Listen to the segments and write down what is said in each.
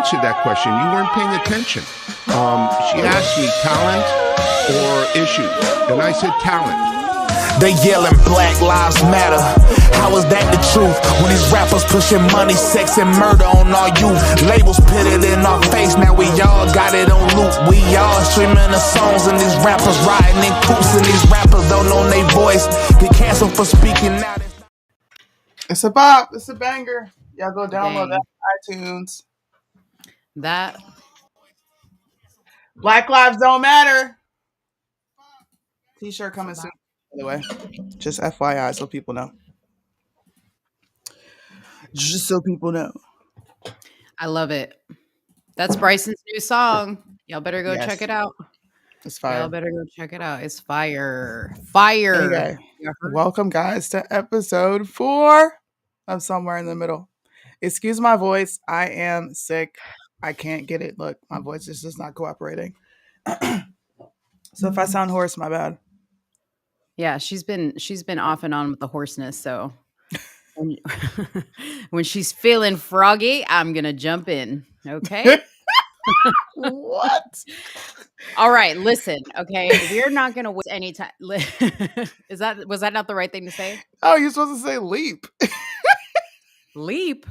answered that question. You weren't paying attention. She asked me talent or issues, and I said talent. They yelling Black Lives Matter. How is that the truth? When these rappers pushing money, sex, and murder on our youth. Labels put it in our face, now we all got it on loop. We all streaming the songs and these rappers riding in coops. And these rappers don't know their voice. Get canceled for speaking out. It's a bop. It's a banger. Y'all go download that on iTunes. That Black Lives Don't Matter. T-shirt coming soon, by the way. Just FYI, so people know. Just so people know. I love it. That's Bryson's new song. Y'all better go check it out. It's fire. Y'all better go check it out. It's fire. Fire. Okay. Welcome, guys, to episode 4 of Somewhere in the Middle. Excuse my voice. I am sick. I can't get it. Look, my voice is just not cooperating. So if I sound hoarse, my bad. Yeah, she's been off and on with the hoarseness. So when she's feeling froggy, I'm gonna jump in. Okay. What? All right, listen. Okay, we're not gonna waste any time. Was that not the right thing to say? Oh, you're supposed to say leap. Leap,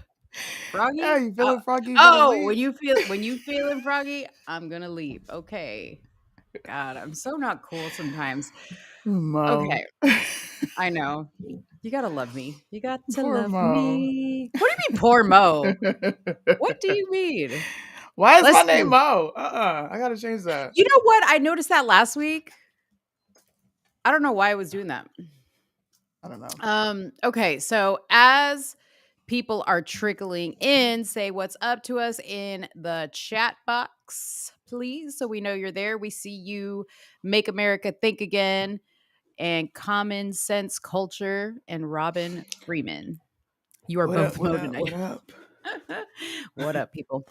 froggy. Yeah, you feeling froggy? When you feeling froggy, I'm gonna leap. Okay. God, I'm so not cool sometimes. Mo. Okay, I know. You gotta love me. You got to Poor love Mo. me. What do you mean, poor Mo? What do you mean? Why is my name Mo? I gotta change that. You know what? I noticed that last week. I don't know why I was doing that. I don't know. Okay, so as people are trickling in, say what's up to us in the chat box, please, so we know you're there. We see you. Make America Think Again and Common Sense Culture and Robin Freeman. You are both Mo tonight. What up? What up, people?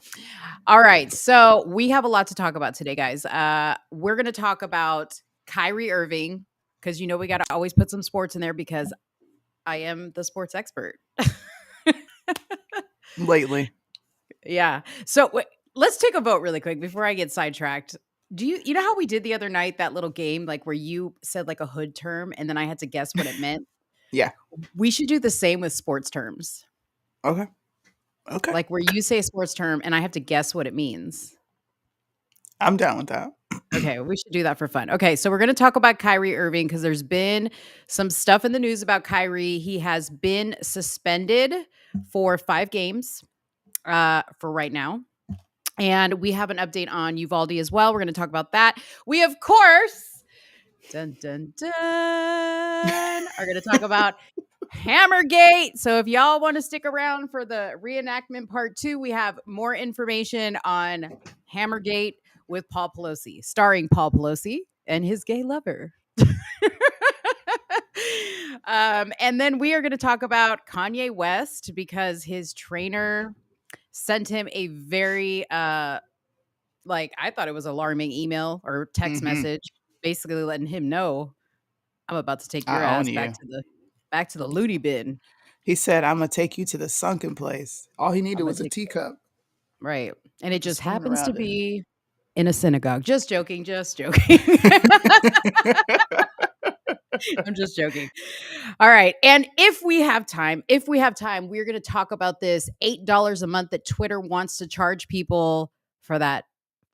All right, so we have a lot to talk about today, guys. We're going to talk about Kyrie Irving, because we got to always put some sports in there because I am the sports expert. Lately. Yeah. So let's take a vote really quick before I get sidetracked. Do you know how we did the other night, that little game, like where you said like a hood term and then I had to guess what it meant? Yeah. We should do the same with sports terms. Okay. Like where you say a sports term and I have to guess what it means. I'm down with that. Okay, we should do that for fun. Okay, so we're going to talk about Kyrie Irving because there's been some stuff in the news about Kyrie. He has been suspended for 5 games for right now. And we have an update on Uvalde as well. We're going to talk about that. We, of course, are going to talk about Hammergate. So if y'all want to stick around for the reenactment part 2, we have more information on Hammergate with Paul Pelosi, starring Paul Pelosi and his gay lover. And then we are going to talk about Kanye West because his trainer sent him a very, I thought it was alarming email or text message, basically letting him know, I'm about to take your ass back to the loony bin. He said, I'm going to take you to the sunken place. All he needed was a teacup. Right. And it just happens to be in a synagogue. Just joking. I'm just joking. All right. And if we have time, we're going to talk about this $8 a month that Twitter wants to charge people for that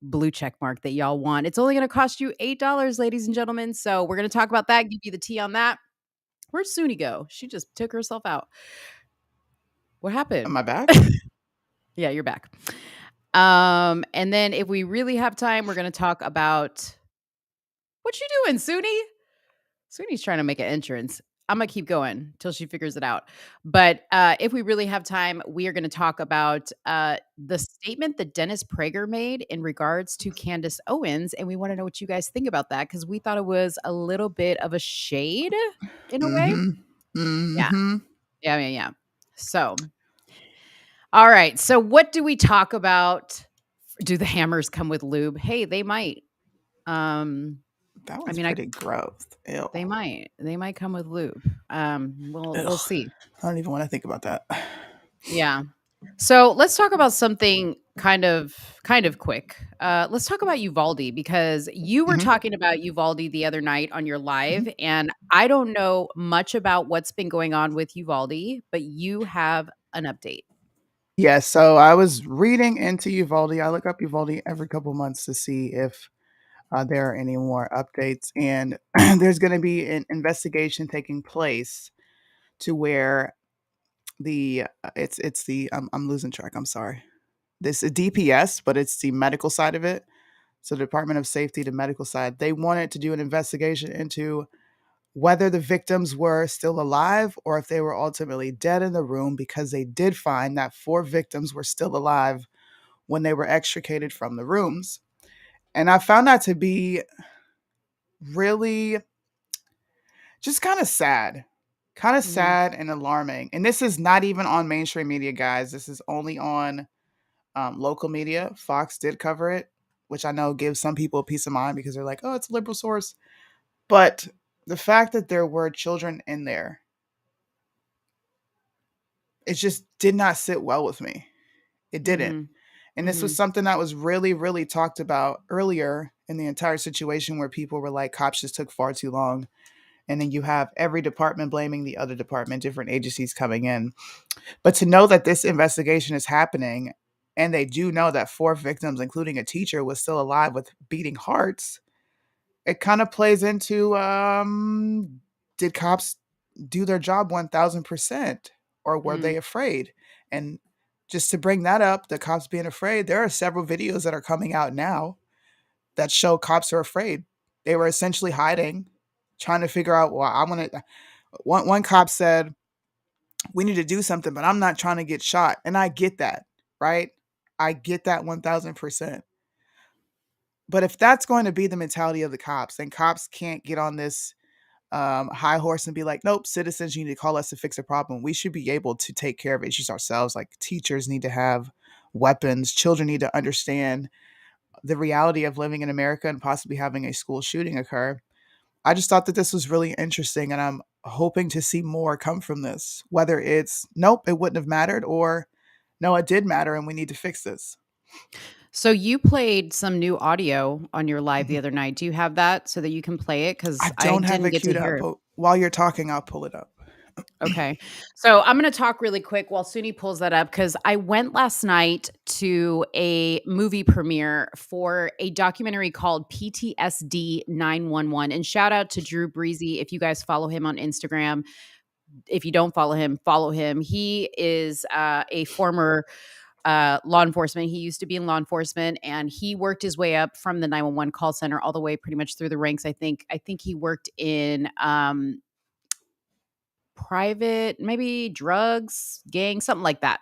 blue check mark that y'all want. It's only going to cost you $8, ladies and gentlemen. So we're going to talk about that, give you the tea on that. Where'd Suni go? She just took herself out. What happened? Am I back? Yeah, you're back. And then if we really have time, we're going to talk about what you doing, Suni? Suni's trying to make an entrance. I'm going to keep going till she figures it out. But if we really have time, we are going to talk about the statement that Dennis Prager made in regards to Candace Owens. And we want to know what you guys think about that because we thought it was a little bit of a shade in a way. Mm-hmm. Yeah. So, all right. So what do we talk about? Do the hammers come with lube? Hey, they might. That was pretty gross. Ew. They might come with lube. We'll see. I don't even want to think about that. Yeah. So let's talk about something kind of quick. Let's talk about Uvalde because you were Mhm, talking about Uvalde the other night on your mhm. live, and I don't know much about what's been going on with Uvalde, but you have an update. Yeah, so I was reading into Uvalde. I look up Uvalde every couple months to see if there are any more updates, and there's going to be an investigation taking place to where it's the I'm losing track. I'm sorry. This is DPS, but it's the medical side of it. So the Department of Safety, the medical side, they wanted to do an investigation into whether the victims were still alive or if they were ultimately dead in the room, because they did find that 4 victims were still alive when they were extricated from the rooms. And I found that to be really just kind of Mhm. sad and alarming. And this is not even on mainstream media, guys. This is only on local media. Fox did cover it, which I know gives some people a peace of mind because they're like, oh, it's a liberal source. But the fact that there were children in there, it just did not sit well with me. It didn't. Mhm. And this was Mhm. something that was really, really talked about earlier in the entire situation where people were like, cops just took far too long. And then you have every department blaming the other department, different agencies coming in. But to know that this investigation is happening and they do know that 4 victims, including a teacher, was still alive with beating hearts, it kind of plays into did cops do their job 1000% or were they Mhm. afraid? And just to bring that up, the cops being afraid, there are several videos that are coming out now that show cops are afraid. They were essentially hiding, trying to figure out, well, I want to. One cop said, we need to do something, but I'm not trying to get shot. And I get that, right? I get that 1000%. But if that's going to be the mentality of the cops, then cops can't get on this high horse and be like, nope, citizens, you need to call us to fix a problem. We should be able to take care of issues ourselves. Like teachers need to have weapons, children need to understand the reality of living in America and possibly having a school shooting occur. I just thought that this was really interesting, and I'm hoping to see more come from this. Whether it's nope, it wouldn't have mattered, or no, it did matter, and we need to fix this. So you played some new audio on your live the Mhm. other night. Do you have that so that you can play it? I Because I don't have didn't it get to queued up, hear it. but while you're talking, I'll pull it up. Okay. So I'm going to talk really quick while Suni pulls that up because I went last night to a movie premiere for a documentary called PTSD 911. And shout out to Drew Breezy if you guys follow him on Instagram. If you don't follow him, follow him. He is a former law enforcement. He used to be in law enforcement and he worked his way up from the 911 call center all the way pretty much through the ranks. I think he worked in private, maybe drugs, gang, something like that.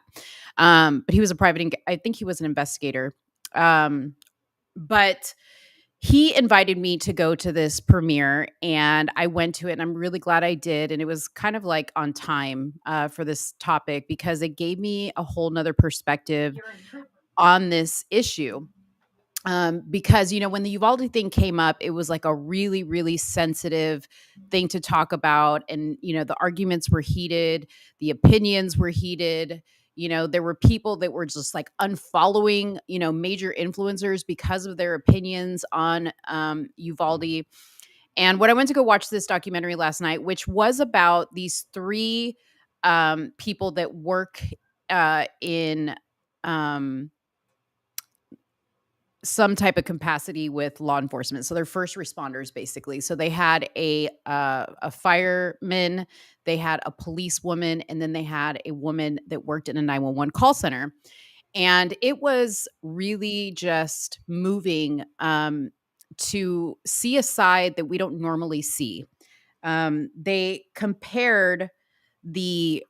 But he was a I think he was an investigator. But he invited me to go to this premiere and I went to it and I'm really glad I did. And it was kind of like on time for this topic because it gave me a whole nother perspective on this issue. Because when the Uvalde thing came up, it was like a really, really sensitive thing to talk about, and the arguments were heated, the opinions were heated. There were people that were just like unfollowing, major influencers because of their opinions on Uvalde. And when I went to go watch this documentary last night, which was about these 3 people that work in um, some type of capacity with law enforcement. So they're first responders basically. So they had a fireman, they had a policewoman, and then they had a woman that worked in a 911 call center. And it was really just moving to see a side that we don't normally see. They compared the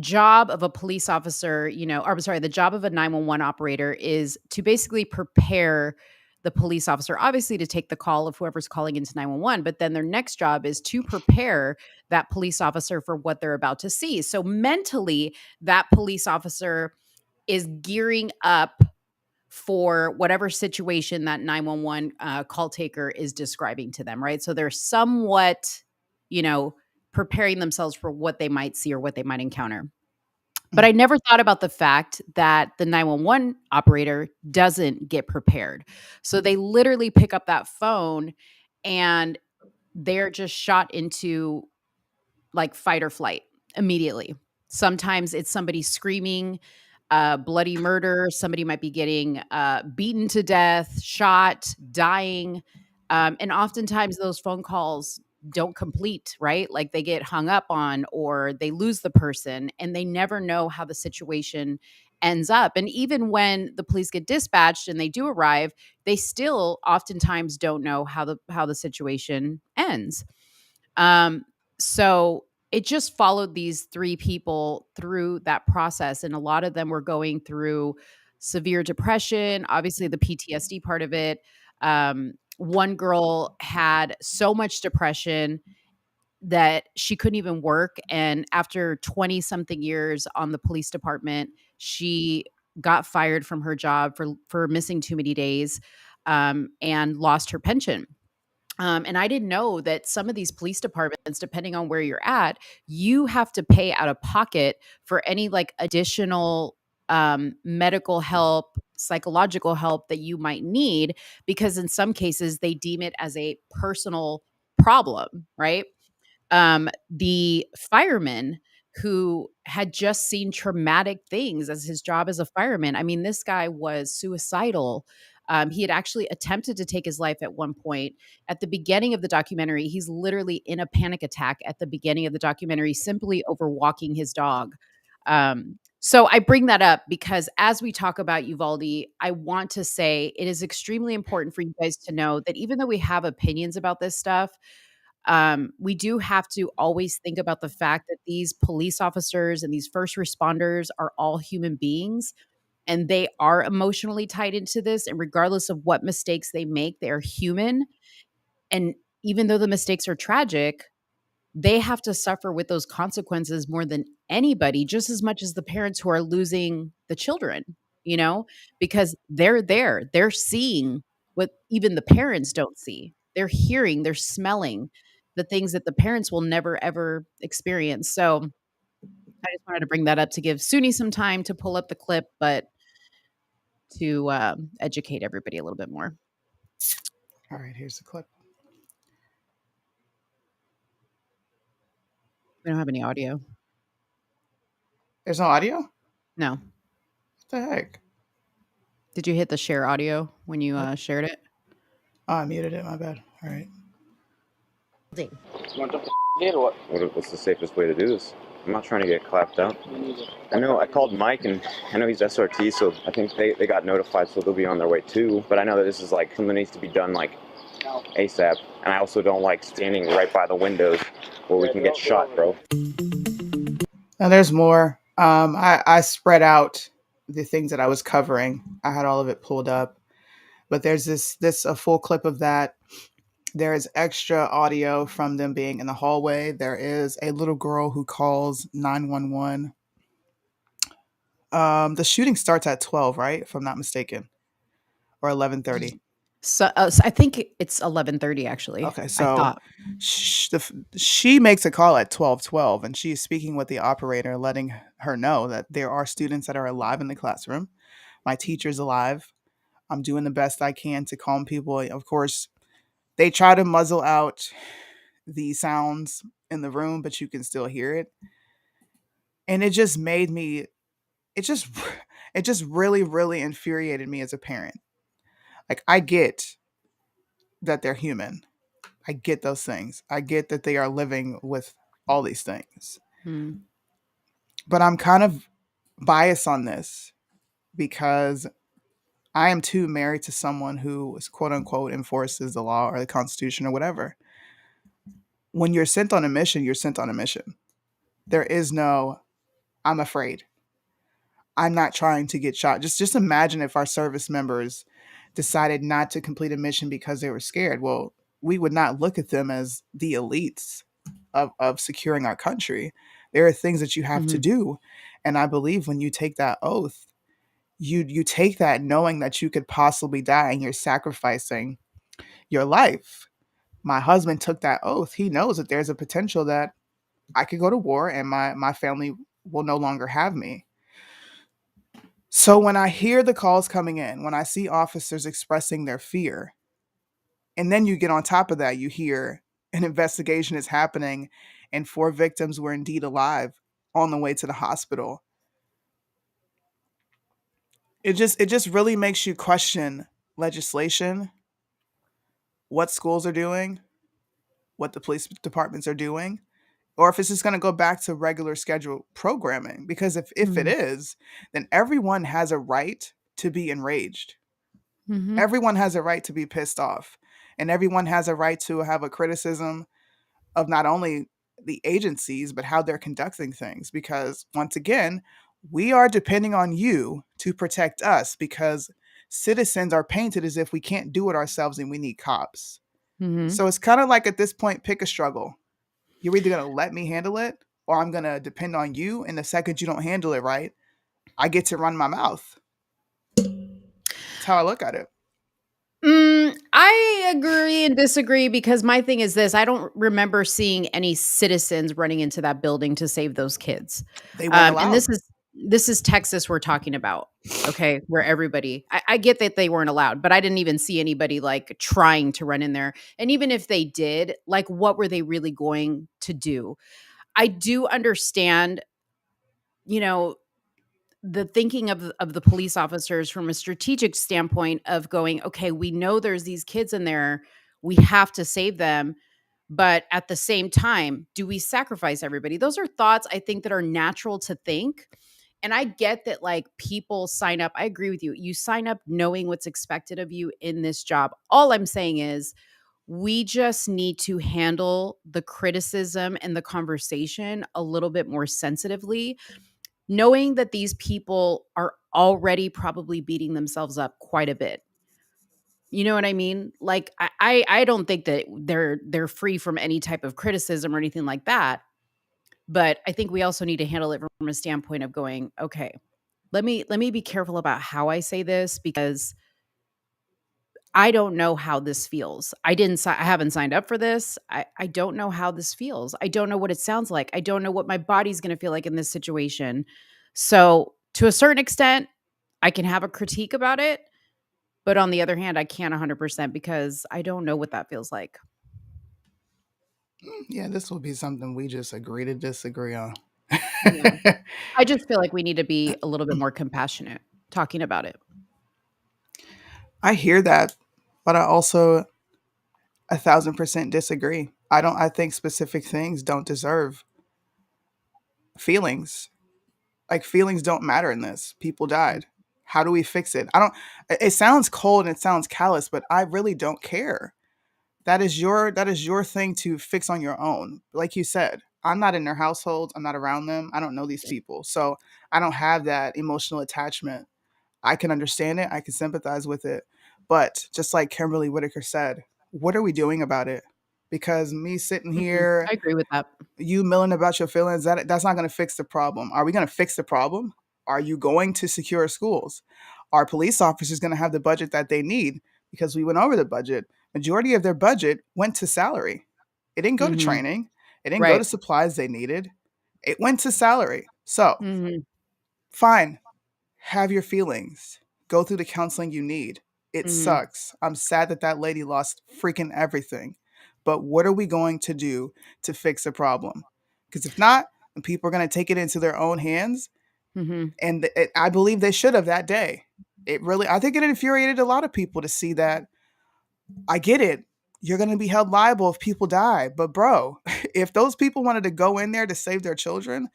job of a police officer, or I'm sorry, the job of a 911 operator is to basically prepare the police officer, obviously to take the call of whoever's calling into 911, but then their next job is to prepare that police officer for what they're about to see. So mentally, that police officer is gearing up for whatever situation that 911 call taker is describing to them, right? So they're somewhat, you know, preparing themselves for what they might see or what they might encounter. But I never thought about the fact that the 911 operator doesn't get prepared. So they literally pick up that phone and they're just shot into like fight or flight immediately. Sometimes it's somebody screaming, bloody murder. Somebody might be getting beaten to death, shot, dying. And oftentimes those phone calls don't complete, right? Like they get hung up on or they lose the person and they never know how the situation ends up. And even when the police get dispatched and they do arrive, they still oftentimes don't know how the situation ends. Um, so it just followed these 3 people through that process, and a lot of them were going through severe depression, obviously the PTSD part of it. One girl had so much depression that she couldn't even work, and after 20 something years on the police department, she got fired from her job for missing too many days, and lost her pension. And I didn't know that some of these police departments, depending on where you're at, you have to pay out of pocket for any like additional medical help, psychological help that you might need, because in some cases they deem it as a personal problem, right? The fireman who had just seen traumatic things as his job as a fireman. I mean, this guy was suicidal. He had actually attempted to take his life at one point. At the beginning of the documentary, he's literally in a panic attack at the beginning of the documentary, simply over walking his dog. So I bring that up because as we talk about Uvalde, I want to say it is extremely important for you guys to know that even though we have opinions about this stuff, we do have to always think about the fact that these police officers and these first responders are all human beings and they are emotionally tied into this. And regardless of what mistakes they make, they are human. And even though the mistakes are tragic, they have to suffer with those consequences more than anybody, just as much as the parents who are losing the children, you know, because they're there, they're seeing what even the parents don't see. They're hearing, they're smelling the things that the parents will never ever experience. So I just wanted to bring that up to give Suni some time to pull up the clip, but to educate everybody a little bit more. All right, here's the clip. We don't have any audio. There's no audio? No. What the heck? Did you hit the share audio when you shared it? Oh, I muted it. My bad. All right. What's the safest way to do this? I'm not trying to get clapped out. I know I called Mike, and I know he's SRT, so I think they got notified, so they'll be on their way too. But I know that this is like something that needs to be done like ASAP. And I also don't like standing right by the windows where we can get shot, bro. Now there's more. I spread out the things that I was covering. I had all of it pulled up, but there's this a full clip of that. There is extra audio from them being in the hallway. There is a little girl who calls 911. The shooting starts at 12, right? If I'm not mistaken, or 11:30. So I think it's 11:30 actually. Okay, I so thought. she makes a call at 12:12, and she's speaking with the operator, letting her know that there are students that are alive in the classroom. My teacher's alive. I'm doing the best I can to calm people. Of course, they try to muzzle out the sounds in the room, but you can still hear it. And it just made me, it just, it just really, really infuriated me as a parent. Like, I get that they're human. I get those things. I get that they are living with all these things. Hmm. But I'm kind of biased on this because I am too married to someone who is quote unquote enforces the law or the Constitution or whatever. When you're sent on a mission, you're sent on a mission. There is no, I'm afraid. I'm not trying to get shot. Just imagine if our service members decided not to complete a mission because they were scared. Well, we would not look at them as the elites of securing our country. There are things that you have to Mhm. do. And I believe when you take that oath, you take that knowing that you could possibly die and you're sacrificing your life. My husband took that oath. He knows that there's a potential that I could go to war and my family will no longer have me. So when I hear the calls coming in, when I see officers expressing their fear, and then you get on top of that, you hear an investigation is happening and 4 victims were indeed alive on the way to the hospital. It just really makes you question legislation, what schools are doing, what the police departments are doing, or if it's just going to go back to regular scheduled programming. Because if it Mhm. is, then everyone has a right to be enraged. Mhm. Everyone has a right to be pissed off, and everyone has a right to have a criticism of not only the agencies but how they're conducting things. Because once again, we are depending on you to protect us, because citizens are painted as if we can't do it ourselves and we need cops. Mhm. So it's kind of like, at this point, pick a struggle. You're either going to let me handle it, or I'm going to depend on you, and the second you don't handle it right, I get to run my mouth. That's how I look at it. I agree and disagree, because my thing is this: I don't remember seeing any citizens running into that building to save those kids. They weren't And allowed. this is Texas we're talking about, okay? Where everybody, I get that they weren't allowed, but I didn't even see anybody like trying to run in there. And even if they did, like, what were they really going to do? I do understand, you know, the thinking of the police officers from a strategic standpoint of going, okay, we know there's these kids in there, we have to save them, but at the same time, do we sacrifice everybody? Those are thoughts I think that are natural to think. And I get that, like, people sign up. I agree with you. You sign up knowing what's expected of you in this job. All I'm saying is we just need to handle the criticism and the conversation a little bit more sensitively, knowing that these people are already probably beating themselves up quite a bit. You know what I mean? Like, I don't think that they're free from any type of criticism or anything like that. But I think we also need to handle it from a standpoint of going, okay, let me be careful about how I say this, because I don't know how this feels. I haven't signed up for this. I don't know how this feels. I don't know what it sounds like. I don't know what my body's going to feel like in this situation. So, to a certain extent, I can have a critique about it, but on the other hand, I can't 100%, because I don't know what that feels like. Yeah, this will be something we just agree to disagree on. Yeah. I just feel like we need to be a little bit more compassionate talking about it. I hear that, but I also 1,000% disagree. I think specific things don't deserve feelings. Like, feelings don't matter in this. People died. How do we fix it? I don't It sounds cold and it sounds callous, but I really don't care. That is your thing to fix on your own. Like you said, I'm not in their households, I'm not around them. I don't know these people. So, I don't have that emotional attachment. I can understand it, I can sympathize with it. But just like Kimberly Whitaker said, what are we doing about it? Because me sitting I here, agree with that. you milling about your feelings, that's not going to fix the problem. Are we going to fix the problem? Are you going to secure schools? Are police officers going to have the budget that they need? Because we went over the budget. Majority of their budget went to salary. It didn't go to Mhm. training. It didn't go to Right. supplies they needed. It went to salary. So, Mhm. fine, have your feelings. Go through the counseling you need. It Mhm. sucks. I'm sad that that lady lost freaking everything. But what are we going to do to fix the problem? Because if not, then people are going to take it into their own hands. Mhm. And I believe they should have that day. I think it infuriated a lot of people to see that. I get it. You're going to be held liable if people die. But, bro, if those people wanted to go in there to save their children,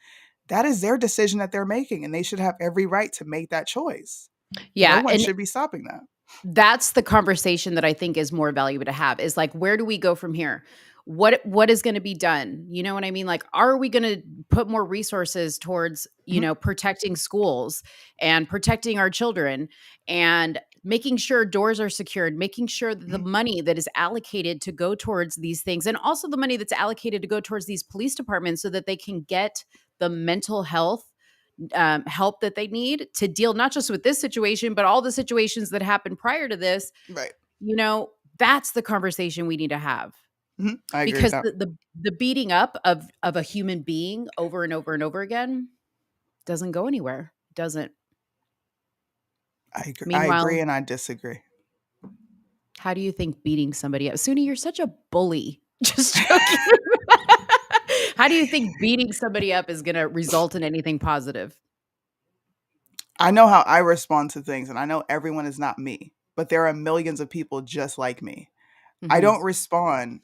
that is their decision that they're making. And they should have every right to make that choice. No Yeah, one and should be stopping that. that's the conversation that I think is more valuable to have, is like, where do we go from here? What is going to be done? You know what I mean? Like, are we going to put more resources towards, Mhm. protecting schools and protecting our children, and making sure doors are secured, making sure that the Mhm. money that is allocated to go towards these things, and also the money that's allocated to go towards these police departments, so that they can get the mental health help that they need to deal not just with this situation, but all the situations that happened prior to this. Right. You know, that's the conversation we need to have, I agree with because that. the beating up of a human being over and over and over again. Doesn't go anywhere. Doesn't. I agree Meanwhile, and I disagree. how do you think beating somebody up? Suni, you're such a bully. Just joking. How do you think beating somebody up is going to result in anything positive? I know how I respond to things, and I know everyone is not me, but there are millions of people just like me. I Mhm. don't respond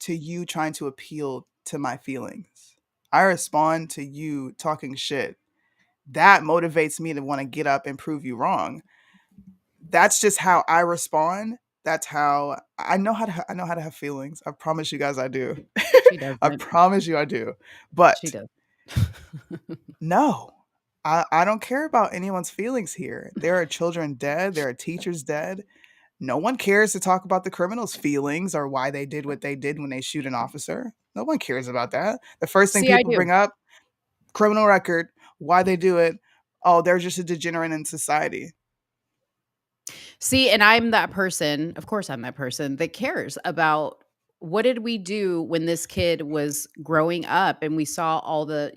to you trying to appeal to my feelings. I respond to you talking shit. That motivates me to want to get up and prove you wrong. That's just how I respond. That's how I know how to have feelings. I promise you guys I do. She I doesn't. promise you I do. She But does. no, I don't care about anyone's feelings here. There are children dead, there are teachers dead. No one cares to talk about the criminals' feelings or why they did what they did when they shoot an officer. No one cares about that. The first thing See, I people do. bring up, criminal record, why they do it. Oh, they're just a degenerate in society. See, and I'm that person, of course I'm that person that cares about what did we do when this kid was growing up and we saw all the,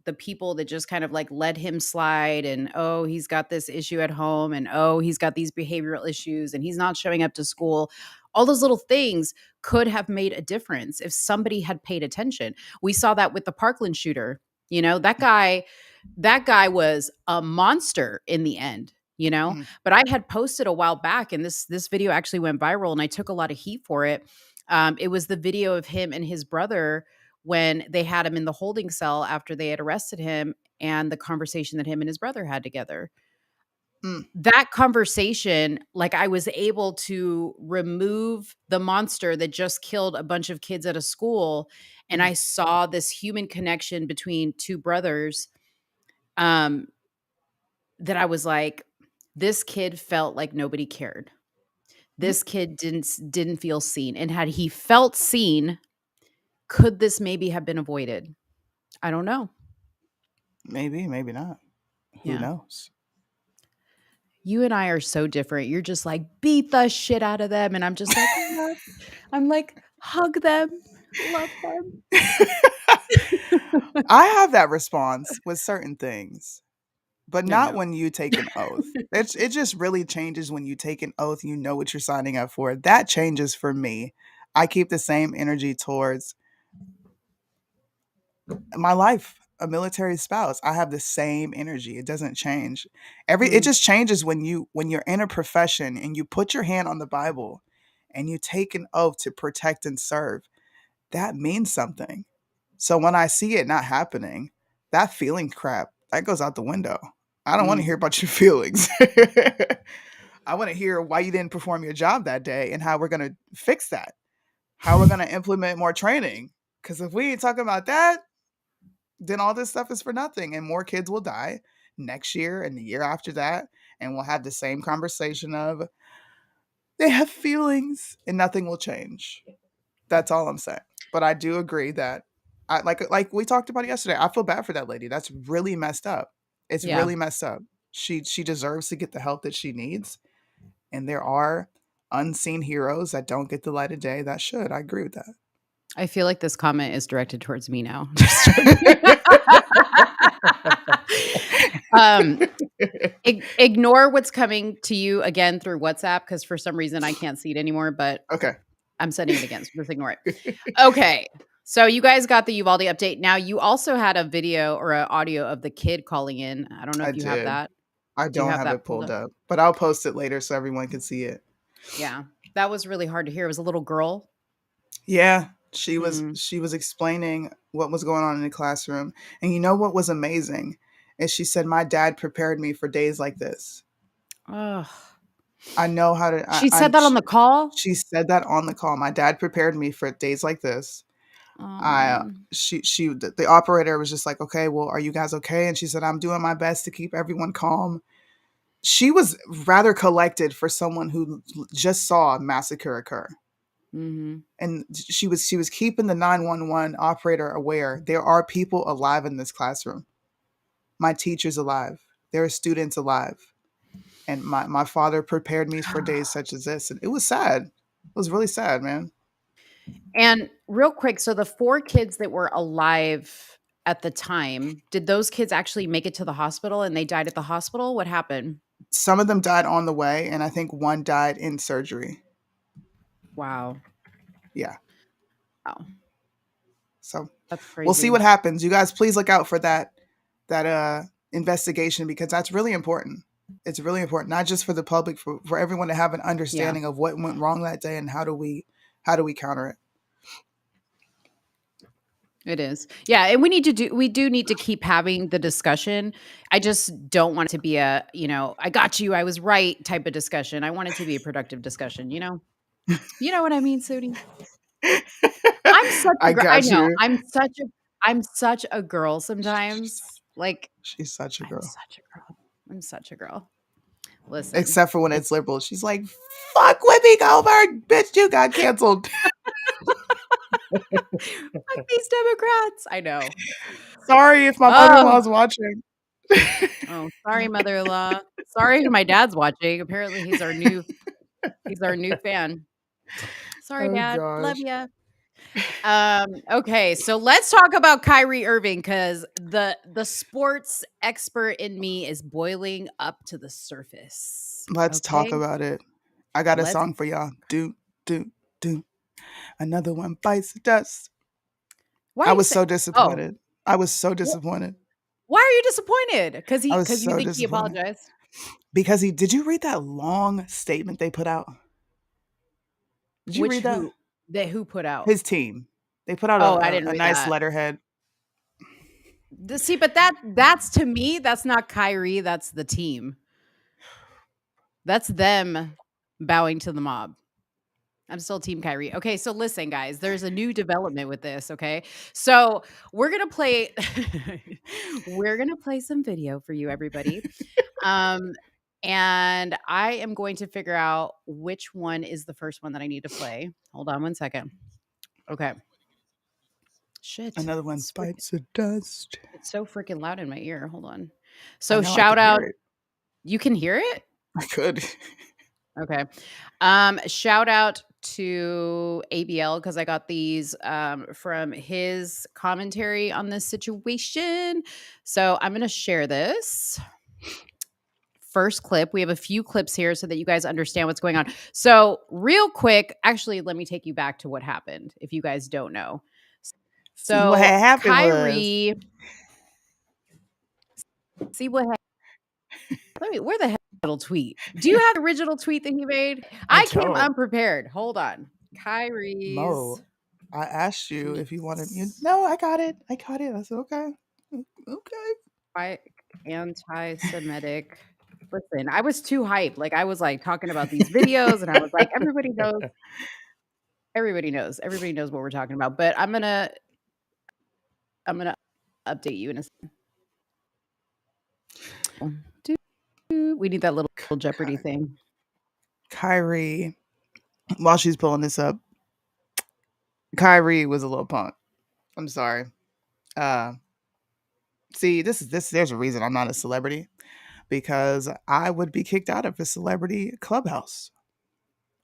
the people that just kind of like let him slide and oh, he's got this issue at home and oh, he's got these behavioral issues and he's not showing up to school. All those little things could have made a difference if somebody had paid attention. We saw that with the Parkland shooter. That guy was a monster in the end. Mhm. But I had posted a while back, and this video actually went viral, and I took a lot of heat for it. It was the video of him and his brother when they had him in the holding cell after they had arrested him, and the conversation that him and his brother had together. Mm, That conversation, like I was able to remove the monster that just killed a bunch of kids at a school, and mm, I saw this human connection between two brothers. Um, that I was like, this kid felt like nobody cared. mm. This kid didn't feel seen. And had he felt seen, could this maybe have been avoided? I don't know. Maybe, maybe not. Who Yeah. knows? You and I are so different. You're just like, beat the shit out of them. And I'm just like, I'm like, hug them, love them. I have that response with certain things, but No, you not don't. when you take an oath. It just really changes when you take an oath, you know what you're signing up for. That changes for me. I keep the same energy towards my life, a military spouse. I have the same energy. It doesn't change. It Mm, just changes when you're in a profession and you put your hand on the Bible and you take an oath to protect and serve. That means something. So when I see it not happening, that feeling crap, that goes out the window. I don't want to mm, hear about your feelings. I want to hear why you didn't perform your job that day and how we're going to fix that. How we're going to implement more training. Because if we ain't talking about that, then all this stuff is for nothing and more kids will die next year and the year after that. And we'll have the same conversation of they have feelings and nothing will change. That's all I'm saying. But I do agree that I like we talked about yesterday. I feel bad for that lady. That's really messed up. It's yeah. really messed up. She deserves to get the help that she needs. And there are unseen heroes that don't get the light of day that should. I agree with I feel like this comment is directed towards me now. Just joking. um, that. Ignore what's coming to you again through WhatsApp because for some reason I can't see it anymore, but Okay. I'm sending it again. So just ignore it. Okay. So you guys got the Uvalde update. Now you also had a video or an audio of the kid calling in. I don't know I if you have did. that. I Do you don't have have that it pulled pulled up? up, but I'll post it later so everyone can see it. Yeah. That was really hard to hear. It was a little girl. Yeah, Mm. she was explaining what was going on in the classroom. And you know what was amazing? Is she said my dad prepared me for days like this. Ugh. I know how to She said that on the call. she said that on the call. My dad prepared me for days like this. I Oh. the operator was just like, "Okay, well, are you guys okay?" And she said, "I'm doing my best to keep everyone calm." She was rather collected for someone who just saw a massacre occur. Hmm. And she was keeping the 911 operator aware there are people alive in this classroom. My teacher's alive. There are students alive. And my father prepared me for days such as this. And it was sad. It was really sad, man. And real quick, so the four kids that were alive at the time. Did those kids actually make it to the hospital and they died at the hospital? What happened? Some of them died on the way, and I think one died in surgery. Wow. Yeah. Wow. So That's crazy. we'll see what happens. You guys, please look out for that investigation, because that's really important. It's really important, not just for the public, for everyone to have an understanding of what went wrong that day and how do we counter it. It is. Yeah, and we do need to keep having the discussion. I just don't want it to be a, I got you, I was right type of discussion. I want it to be a productive discussion, You know what I mean, Sudi? I'm such a I girl. I got know. you. I'm such a girl sometimes. Like, She's such a girl. I'm such a girl. Listen. Except for when it's liberal. She's like, fuck Whoopi Goldberg, bitch, you got canceled. Fuck these Democrats. I know. Sorry if my mother-in-law's watching. Oh, sorry, mother-in-law. Sorry my dad's watching. Apparently he's our new fan. Sorry, Dad. Gosh. Love ya. Okay, so let's talk about Kyrie Irving, because the sports expert in me is boiling up to the surface. Let's talk about it. I got a song for y'all. Do. Another one bites the dust. I was so disappointed. I was so disappointed. Why are you disappointed? Because you think he disappointed. apologized? Because did you read that long statement they put out? Did you read that? Who put out? His team. They put out a nice letterhead. See, but that's, to me, that's not Kyrie, that's the team. That's them bowing to the mob. I'm still team Kyrie. Okay, so listen, guys, there's a new development with this, okay? So we're gonna play some video for you, everybody. And I am going to figure out which one is the first one that I need to play. Hold on one second. Okay. Shit. Another one bites the dust. It's so freaking loud in my ear. Hold on. So shout out. You can hear it? I could. Okay. Shout out to ABL, because I got these from his commentary on this situation. So I'm going to share this. First clip. We have a few clips here so that you guys understand what's going on. So real quick, actually, let me take you back to what happened, if you guys don't know. So what happened Kyrie, see what happened. Where the hell little tweet? Do you have the original tweet that he made? I came unprepared. Hold on. Kyrie's. Mo, I asked you if you wanted. No, I got it. I said, okay. Anti-Semitic. Listen, I was too hyped. Like, I was like talking about these videos, and I was like, everybody knows. Everybody knows what we're talking about. But I'm gonna update you in a second. We need that little Jeopardy thing. Kyrie, while she's pulling this up, Kyrie was a little punk. I'm sorry. See, there's a reason I'm not a celebrity, because I would be kicked out of a celebrity clubhouse.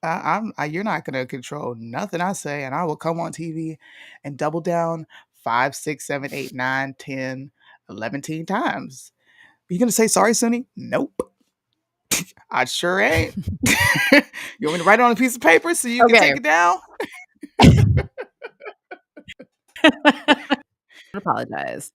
You're not going to control nothing I say, and I will come on TV and double down 5, 6, 7, 8, 9, 10, 11 times. You going to say sorry, Sunny? Nope. I sure ain't. You want me to write it on a piece of paper so you can take it down? Apologize.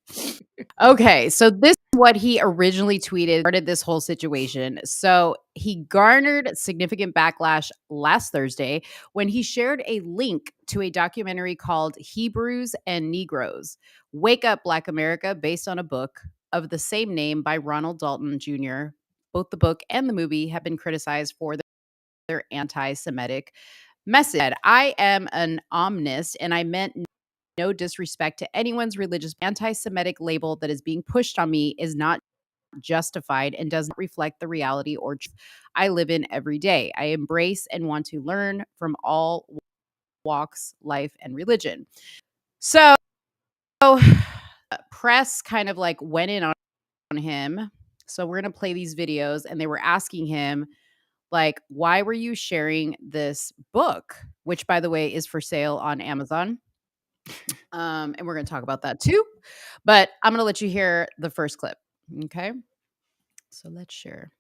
Okay, so this is what he originally tweeted, started this whole situation. So he garnered significant backlash last Thursday when he shared a link to a documentary called Hebrews and Negroes, Wake Up Black America, based on a book of the same name by Ronald Dalton Jr. Both the book and the movie have been criticized for their anti-Semitic message. I am an omnist, and I meant no disrespect to anyone's religious. Anti-Semitic label that is being pushed on me is not justified and does not reflect the reality or truth I live in every day. I embrace and want to learn from all walks, life, and religion. So press kind of like went in on him. So we're going to play these videos, and they were asking him, like, why were you sharing this book, which, by the way, is for sale on Amazon? And we're going to talk about that too. But I'm going to let you hear the first clip. Okay. So let's share.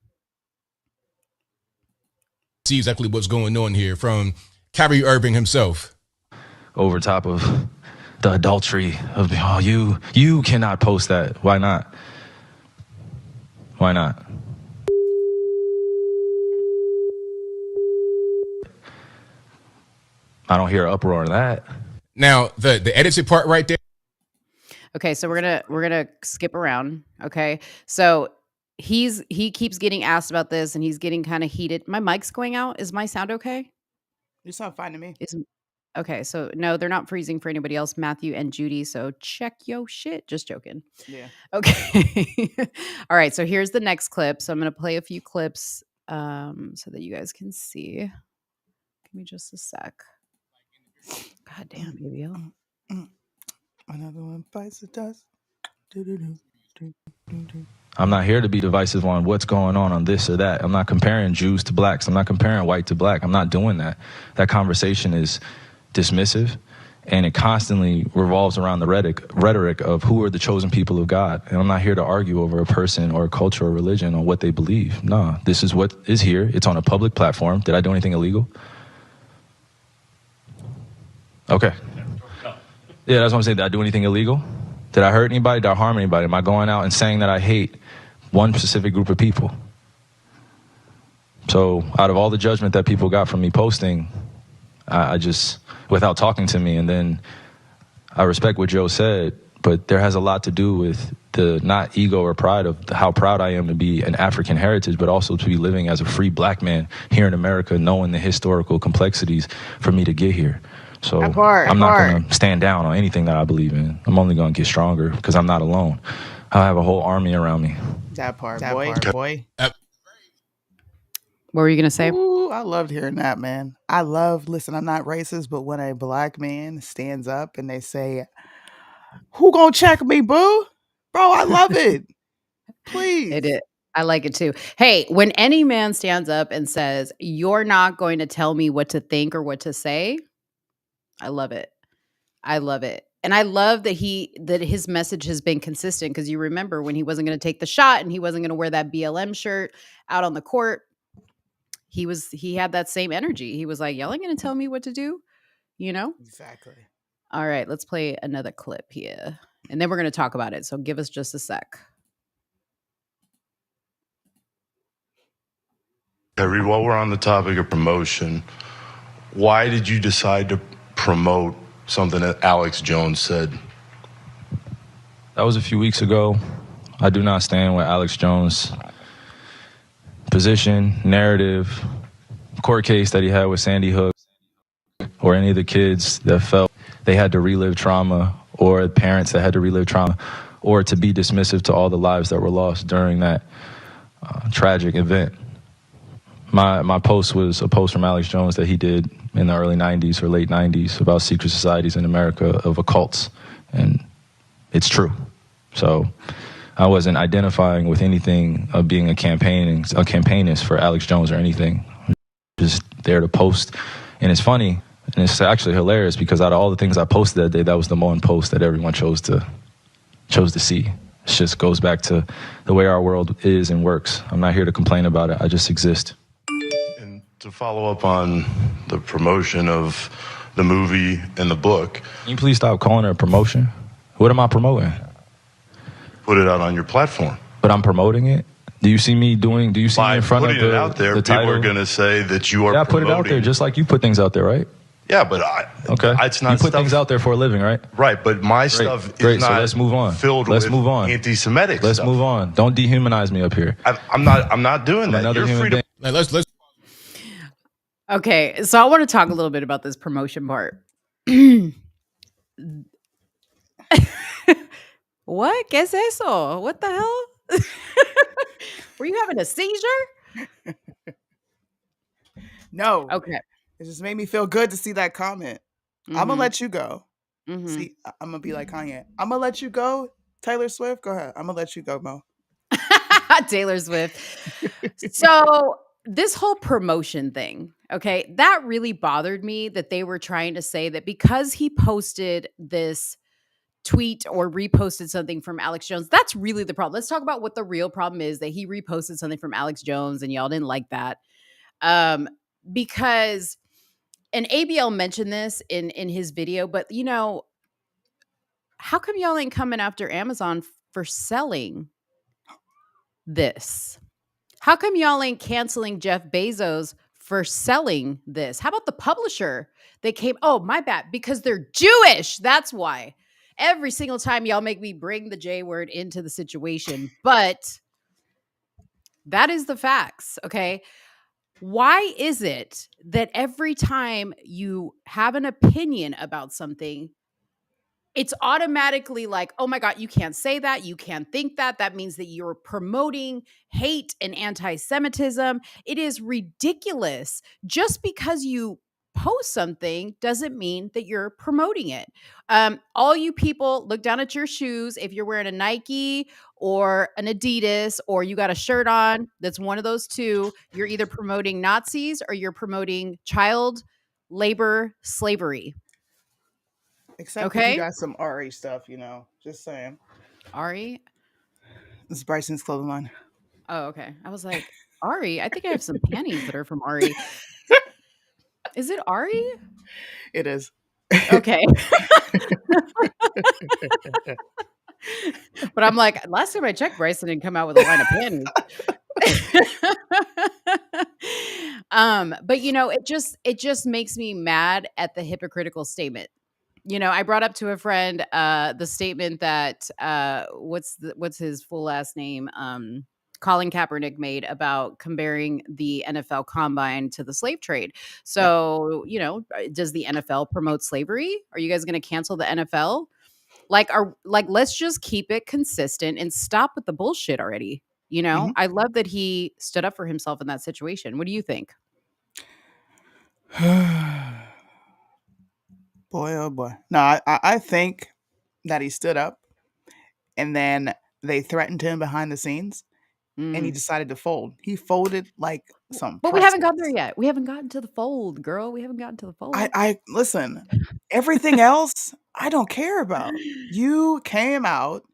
See exactly what's going on here from Kyrie Irving himself. Over top of the adultery of you cannot post that. Why not? Why not? I don't hear uproar in that. Now the edited part right there. Okay, so we're gonna skip around. Okay, so he keeps getting asked about this, and he's getting kind of heated. My mic's going out. Is my sound okay? You sound fine to me. Okay, so no, they're not freezing for anybody else, Matthew and Judy. So check yo shit. Just joking. Yeah. Okay. All right. So here's the next clip. So I'm gonna play a few clips so that you guys can see. Give me just a sec. God damn, baby. Another one bites the dust. I'm not here to be divisive on what's going on this or that. I'm not comparing Jews to blacks. I'm not comparing white to black. I'm not doing that. That conversation is dismissive, and it constantly revolves around the rhetoric of who are the chosen people of God. And I'm not here to argue over a person or a culture or religion or what they believe. No, this is what is here. It's on a public platform. Did I do anything illegal? Okay. Yeah, that's what I'm saying. Did I do anything illegal? Did I hurt anybody? Did I harm anybody? Am I going out and saying that I hate one specific group of people? So out of all the judgment that people got from me posting, I just, without talking to me, and then I respect what Joe said, but there has a lot to do with the not ego or pride of how proud I am to be an African heritage, but also to be living as a free black man here in America, knowing the historical complexities for me to get here. So I'm not going to stand down on anything that I believe in. I'm only going to get stronger because I'm not alone. I have a whole army around me. That part, boy. What were you going to say? Ooh, I loved hearing that, man. Listen, I'm not racist, but when a black man stands up and they say, who gonna check me, boo? Bro, I love it. Please. It is. I like it too. Hey, when any man stands up and says, you're not going to tell me what to think or what to say, I love it. I love it. And I love that his message has been consistent, because you remember when he wasn't going to take the shot and he wasn't going to wear that BLM shirt out on the court. He had that same energy. He was like, y'all ain't going to tell me what to do, you know? Exactly. All right, let's play another clip here. And then we're going to talk about it. So give us just a sec. Harry, while we're on the topic of promotion, why did you decide to promote something that Alex Jones said? That was a few weeks ago. I do not stand with Alex Jones' position, narrative, court case that he had with Sandy Hook, or any of the kids that felt they had to relive trauma, or parents that had to relive trauma, or to be dismissive to all the lives that were lost during that tragic event. My post was a post from Alex Jones that he did in the early 90s or late 90s about secret societies in America of occults, and it's true. So I wasn't identifying with anything of being a campaignist for Alex Jones or anything. Just there to post. And it's funny, and it's actually hilarious, because out of all the things I posted that day, that was the one post that everyone chose to see. It just goes back to the way our world is and works. I'm not here to complain about it. I just exist. And to follow up on the promotion of the movie and the book, Can you please stop calling it a promotion? What am I promoting? put it out on your platform. But I'm promoting it? Do you see me in front of putting it out there, the people title? are going to say that you are Yeah, I put it out there just like you put things out there, right? Yeah, but Okay. it's not you put stuff, things out there for a living, right? right? But my stuff is Great. not So let's move on. filled Let's with move on. anti-Semitic Let's stuff. move on. Don't dehumanize me up here. I'm not doing that. Another You're human free to being. Let's Okay, so I want to talk a little bit about this promotion part. What? ¿Qué es eso? What the hell? Were you having a seizure? No. Okay. It just made me feel good to see that comment. I'm going to let you go. Mhm. See, I'm going to be like Kanye. I'm going to let you go. Taylor Swift, go ahead. I'm going to let you go, Mo. Taylor Swift. So this whole promotion thing, okay, that really bothered me that they were trying to say that because he posted this tweet or reposted something from Alex Jones, that's really the problem. Let's talk about what the real problem is, that he reposted something from Alex Jones and y'all didn't like that. Because, and ABL mentioned this in his video, but you know, how come y'all ain't coming after Amazon for selling this? How come y'all ain't canceling Jeff Bezos for selling this? How about the publisher? They came, oh, my bad, because they're Jewish. That's why. Every single time y'all make me bring the J word into the situation, but that is the facts, okay? Why is it that every time you have an opinion about something, it's automatically like, oh my God, you can't say that. You can't think that. That means that you're promoting hate and anti-Semitism. It is ridiculous. Just because you post something doesn't mean that you're promoting it. All you people, look down at your shoes. If you're wearing a Nike or an Adidas, or you got a shirt on that's one of those two, you're either promoting Nazis or you're promoting child labor slavery. Except if you got some Ari stuff, you know. Just saying. Ari? This is Bryson's clothing line. Oh, okay. I was like, Ari? I think I have some panties that are from Ari. Is it Ari? It is. Okay. But I'm like, last time I checked, Bryson didn't come out with a line of panties. But you know, it just makes me mad at the hypocritical statement. You know, I brought up to a friend the statement that what's his full last name? Colin Kaepernick made about comparing the NFL combine to the slave trade. So, you know, does the NFL promote slavery? Are you guys going to cancel the NFL? Let's just keep it consistent and stop with the bullshit already. You know, I love that he stood up for himself in that situation. What do you think? Boy, oh boy. No, I think that he stood up and then they threatened him behind the scenes and he decided to fold. He folded like some. But we haven't gotten there yet. We haven't gotten to the fold, girl. We haven't gotten to the fold. I listen, everything else I don't care about. You came out,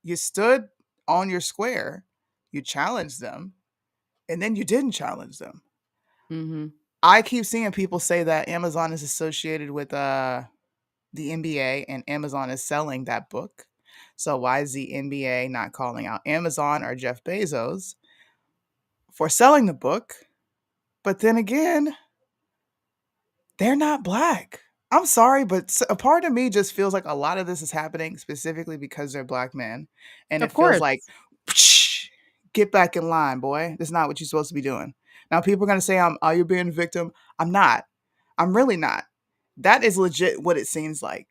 you stood on your square, you challenged them, and then you didn't challenge them. Mm-hmm. I keep seeing people say that Amazon is associated with the NBA and Amazon is selling that book. So why is the NBA not calling out Amazon or Jeff Bezos for selling the book? But then again, they're not black. I'm sorry, but a part of me just feels like a lot of this is happening specifically because they're black men. And it feels like, get back in line, boy. That's not what you're supposed to be doing. Now, people are going to say, you're being a victim. I'm not. I'm really not. That is legit what it seems like.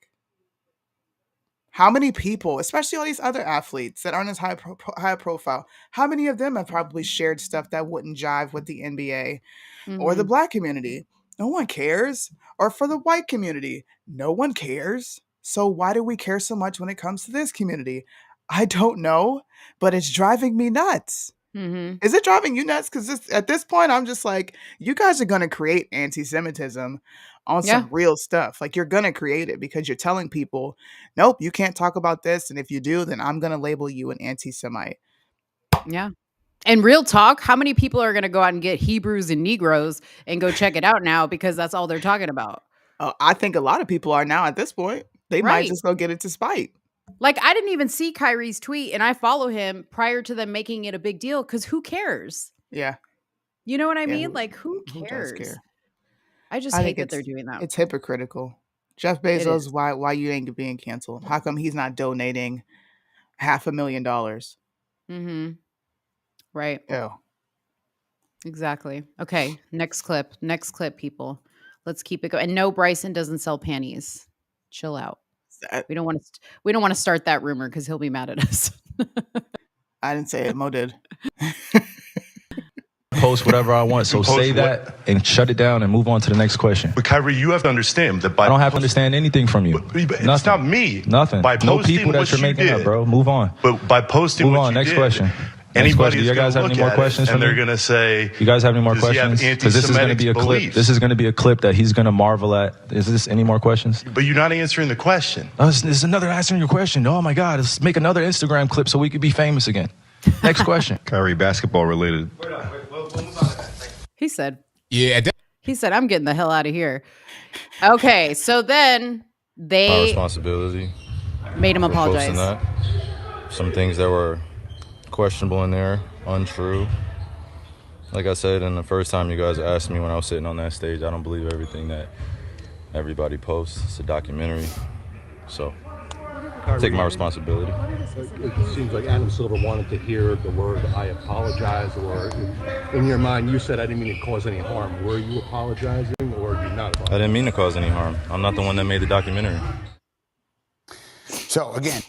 How many people, especially all these other athletes that aren't as high profile, how many of them have probably shared stuff that wouldn't jive with the NBA or the black community? No one cares. Or for the white community, no one cares. So why do we care so much when it comes to this community? I don't know, but it's driving me nuts. Mm-hmm. Is it driving you nuts? Because at this point, I'm just like, you guys are going to create anti-Semitism on some real stuff. Like, you're going to create it because you're telling people, nope, you can't talk about this. And if you do, then I'm going to label you an anti-Semite. Yeah. And real talk, how many people are going to go out and get Hebrews and Negroes and go check it out now because that's all they're talking about? I think a lot of people are now at this point. They might just go get it to spite. Like, I didn't even see Kyrie's tweet, and I follow him prior to them making it a big deal because who cares? Yeah. You know what I mean? Like, who cares? Who does care? I just hate that they're doing that. It's hypocritical. Jeff Bezos, why you ain't being canceled? How come he's not donating $500,000? Mm-hmm. Right. Yeah. Exactly. Okay. Next clip, people. Let's keep it going. And no, Bryson doesn't sell panties. Chill out. We don't want to start that rumor because he'll be mad at us. I didn't say it. Mo did. Post whatever I want. So say that and shut it down and move on to the next question. But Kyrie, you have to understand that I don't have to understand anything from you. It's not me. Nothing. By no people that you're making up, bro. Move on. But by posting move what on. you Next did, question. Next question. Do Anybody's you going guys to have look any more at questions it, for and they're me? going to say, You guys have any more does he have questions? Because this is going to be a anti-Semitic clip. beliefs? This is going to be a clip that he's going to marvel at. Is this any more questions? But you're not answering the question. Oh, this is another answering your question. Oh my God, let's make another Instagram clip so we could be famous again. Next question. Kyrie, basketball related. He said, Yeah, at that he said, I'm getting the hell out of here. Okay, so then My they responsibility made him for posting apologize. that. Some things that were questionable in there, untrue. Like I said, and the first time you guys asked me when I was sitting on that stage, I don't believe everything that everybody posts. It's a documentary. So, take my responsibility. It seems like Adam Silver wanted to hear the word "I apologize," or in your mind, you said, "I didn't mean to cause any harm." Were you apologizing, or did you not apologize? I didn't mean to cause any harm. I'm not the one that made the documentary. So again,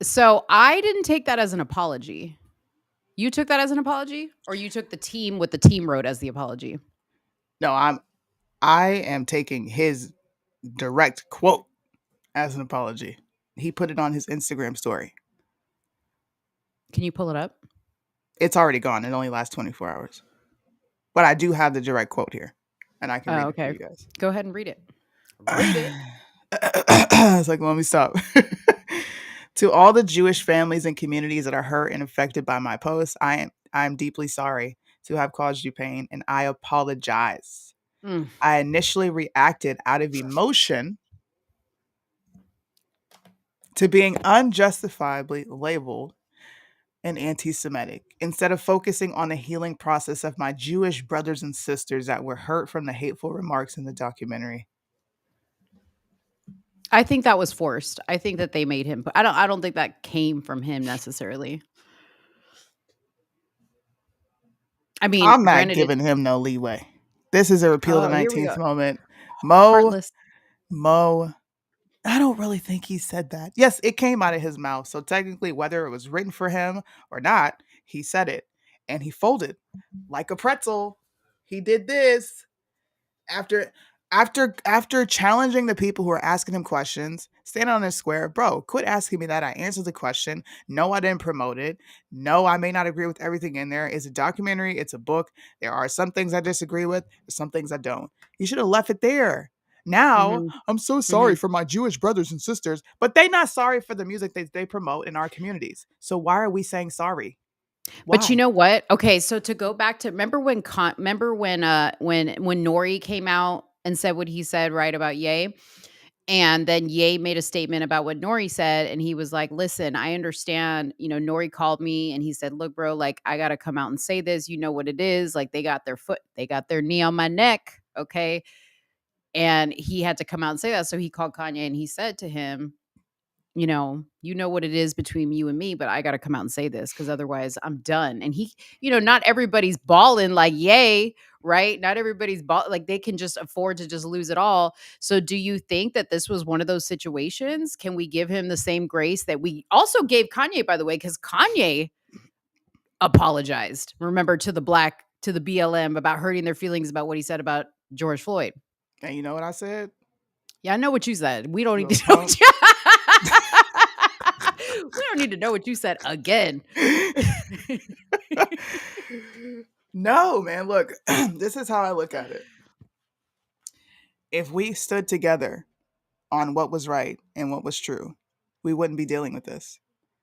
So I didn't take that as an apology. You took that as an apology, or you took the team what the team wrote as the apology? No, I am taking his direct quote as an apology. He put it on his Instagram story. Can you pull it up? It's already gone. It only lasts 24 hours. But I do have the direct quote here, and I can read it for you guys. Go ahead and read it. Read it. It's like, let me stop. To all the Jewish families and communities that are hurt and affected by my post, I am deeply sorry to have caused you pain, and I apologize. Mm. I initially reacted out of emotion to being unjustifiably labeled an anti-Semitic instead of focusing on the healing process of my Jewish brothers and sisters that were hurt from the hateful remarks in the documentary. I think that was forced. I think that they made him. I don't think that came from him necessarily. I mean, I'm not granted, giving him no leeway. This is a repeal of the here we 19th go. moment. Heartless. Mo, I don't really think he said that. Yes, it came out of his mouth. So technically, whether it was written for him or not, he said it. And he folded like a pretzel. He did this after challenging the people who are asking him questions, standing on his square. Bro, quit asking me that. I answered the question. No, I didn't promote it. No, I may not agree with everything in there. It's a documentary. It's a book. There are some things I disagree with. Some things I don't. You should have left it there. Now, I'm so sorry for my Jewish brothers and sisters, but they not sorry for the music they promote in our communities. So why are we saying sorry? But you Why? know what? Okay, so to go back to remember when Nori came out and said what he said right about Ye, and then Ye made a statement about what Nori said, and he was like, "Listen, I understand. You know, Nori called me and he said, look, bro, like I gotta come out and say this. You know what it is? Like they got their knee on my neck, okay." And he had to come out and say that. So he called Kanye and he said to him, you know what it is between you and me, but I got to come out and say this because otherwise I'm done. And he, not everybody's balling like Yay, right? Not everybody's like they can just afford to just lose it all. So do you think that this was one of those situations? Can we give him the same grace that we also gave Kanye, by the way, because Kanye apologized, remember, to the BLM about hurting their feelings about what he said about George Floyd. And you know what I said? Yeah, I know what you said. We don't You need a to know punk? what you we don't need to know what you said again. No, man. Look, this is how I look at it. If we stood together on what was right and what was true, we wouldn't be dealing with this.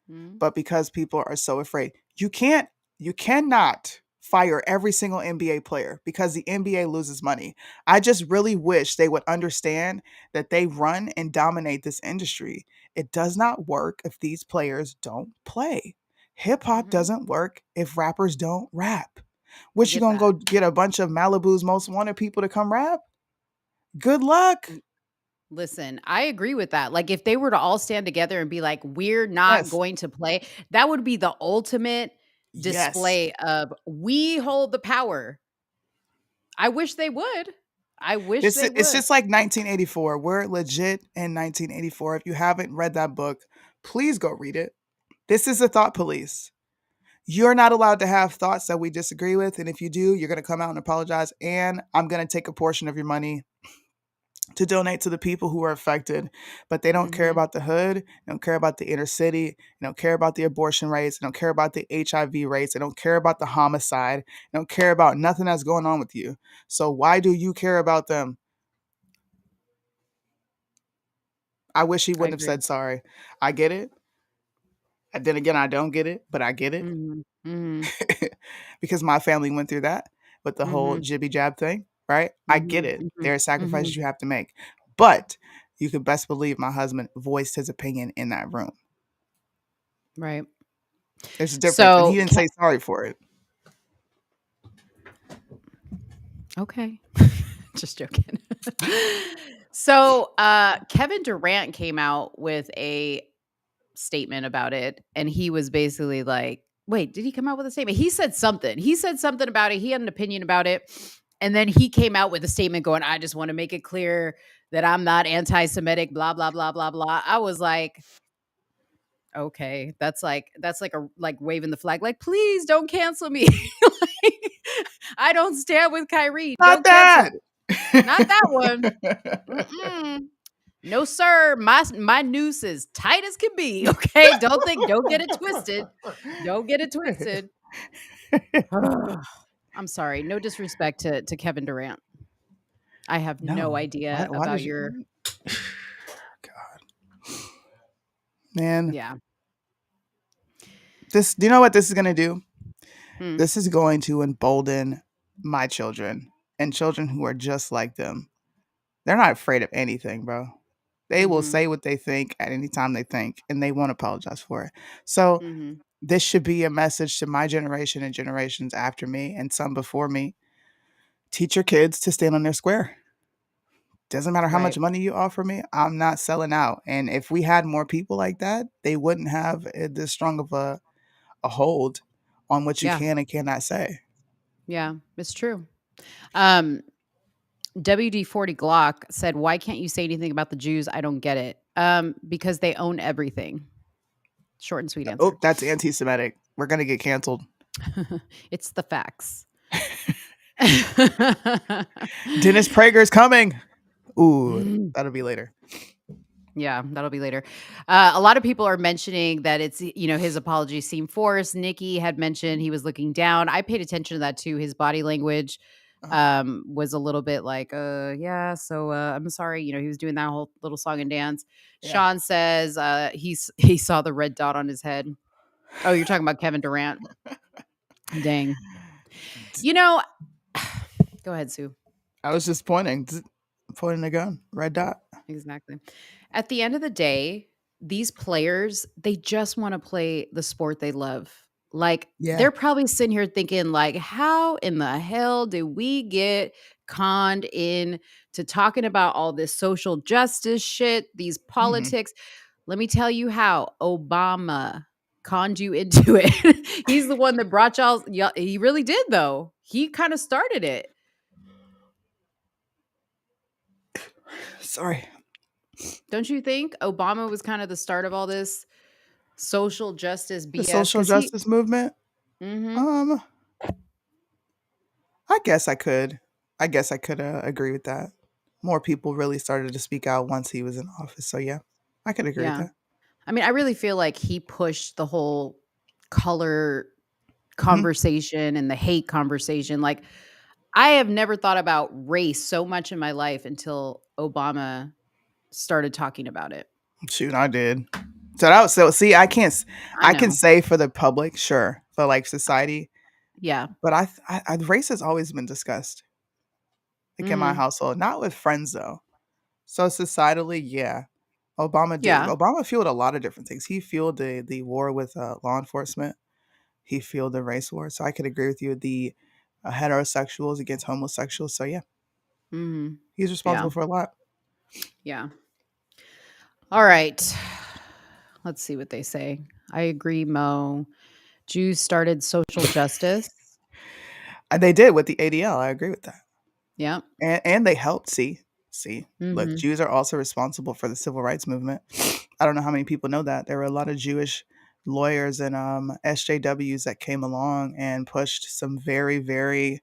But because people are so afraid, you cannot fire every single NBA player because the NBA loses money. I just really wish they would understand that they run and dominate this industry. It does not work if these players don't play. Hip hop doesn't work if rappers don't rap. Which you gonna go get a bunch of Malibu's most wanted people to come rap? Good luck. Listen, I agree with that. Like if they were to all stand together and be like, we're not Yes. going to play, that would be the ultimate display of we hold the power. I wish they would. I wish It's they would. just like 1984. We're legit in 1984. If you haven't read that book, please go read it. This is a thought police. You're not allowed to have thoughts that we disagree with. And if you do, you're going to come out and apologize. And I'm going to take a portion of your money to donate to the people who are affected, but they don't care Mhm. about the hood, they don't care about the inner city, they don't care about the abortion rates, they don't care about the HIV rates, they don't care about the homicide, they don't care about nothing that's going on with you. So why do you care about them? I wish he I wouldn't have agree. said sorry. I get it. And then again, I don't get it, but I get it. Mhm. Mhm. Because my family went through that with the whole Mhm. jibby jab thing, right? I get Mhm. it. Mhm. There are sacrifices Mhm. you have to make. But you could best believe my husband voiced his opinion in that room. Right. There's a difference. And he So, didn't say sorry for it. okay. Just joking. So, Kevin Durant came out with a statement about it, and he was basically like, wait, did he come out with a statement? He said something. He said something about it. He had an opinion about it. And then he came out with a statement going, I just want to make it clear that I'm not anti-Semitic, blah, blah, blah, blah, blah. I was like, okay, that's like a like waving the flag, like, please don't cancel me. Like, I don't stand with Kyrie. Not Don't cancel that. me. Not that one. Mm-mm. No, sir. My noose is tight as can be. Okay. Don't get it twisted. Don't get it twisted. I'm sorry. No disrespect to Kevin Durant. I have no No. idea Why about did you your man? yeah. This do you know what this is gonna do? Hmm. This is going to embolden my children and children who are just like them. They're not afraid of anything, bro. They will Mhm. say what they think at any time they think, and they won't apologize for it. So Mhm. this should be a message to my generation and generations after me and some before me. Teach your kids to stand on their square. Doesn't matter how much Right. money you offer me, I'm not selling out. And if we had more people like that, they wouldn't have this strong of a hold on what you Yeah. can and cannot say. Yeah. It's true. Um WD-40 Glock said, "Why can't you say anything about the Jews? I don't get it." Because they own everything. Short and sweet Oh, answer. that's anti-Semitic. We're gonna get canceled. It's the facts. Dennis Prager's coming. Ooh, Mm. that'll be later. Yeah, that'll be later. A lot of people are mentioning that it's, his apologies seem forced. Nikki had mentioned he was looking down. I paid attention to that too. His body language Uh-huh. was a little bit like, yeah, so I'm sorry. He was doing that whole little song and dance. Yeah. Sean says he saw the red dot on his head. Oh, you're talking about Kevin Durant. Dang. You know, go ahead, Sue. I was just pointing a gun. Red dot. Exactly. At the end of the day, these players, they just want to play the sport they love. Like, Yeah. they're probably sitting here thinking, like, how in the hell did we get conned in to talking about all this social justice shit, these Hmm. politics? Let me tell you how Obama conned you into it. He's the one that brought y'all. He really did, though. He kind of started it. Sorry. Don't you think Obama was kind of the start of all this social justice The BS? social Because he justice movement. Mhm. Um, I guess I could. I guess I could agree with that. More people really started to speak out once he was in office. So yeah, I could agree with Yeah. that. I mean, I really feel like he pushed the whole color Hmm. conversation and the hate conversation. Like, I have never thought about race so much in my life until Obama started talking about it. Shoot, I did. So that was so. See, I can't. I I can know. say for the public, sure, for like society, Yeah. but race has always been discussed, like in my Mhm. household, not with friends though. So societally, yeah, Obama did. Yeah. Obama fueled a lot of different things. He fueled the war with law enforcement. He fueled the race war. So I could agree with you. The heterosexuals against homosexuals. So yeah, Mhm. he's Yeah. responsible for a lot. Yeah. All right. Let's see what they say. I agree, Mo. Jews started social justice. And they did with the ADL. I agree with that. Yep. And they helped. See, look, Mhm. Jews are also responsible for the civil rights movement. I don't know how many people know that there were a lot of Jewish lawyers and SJWs that came along and pushed some very, very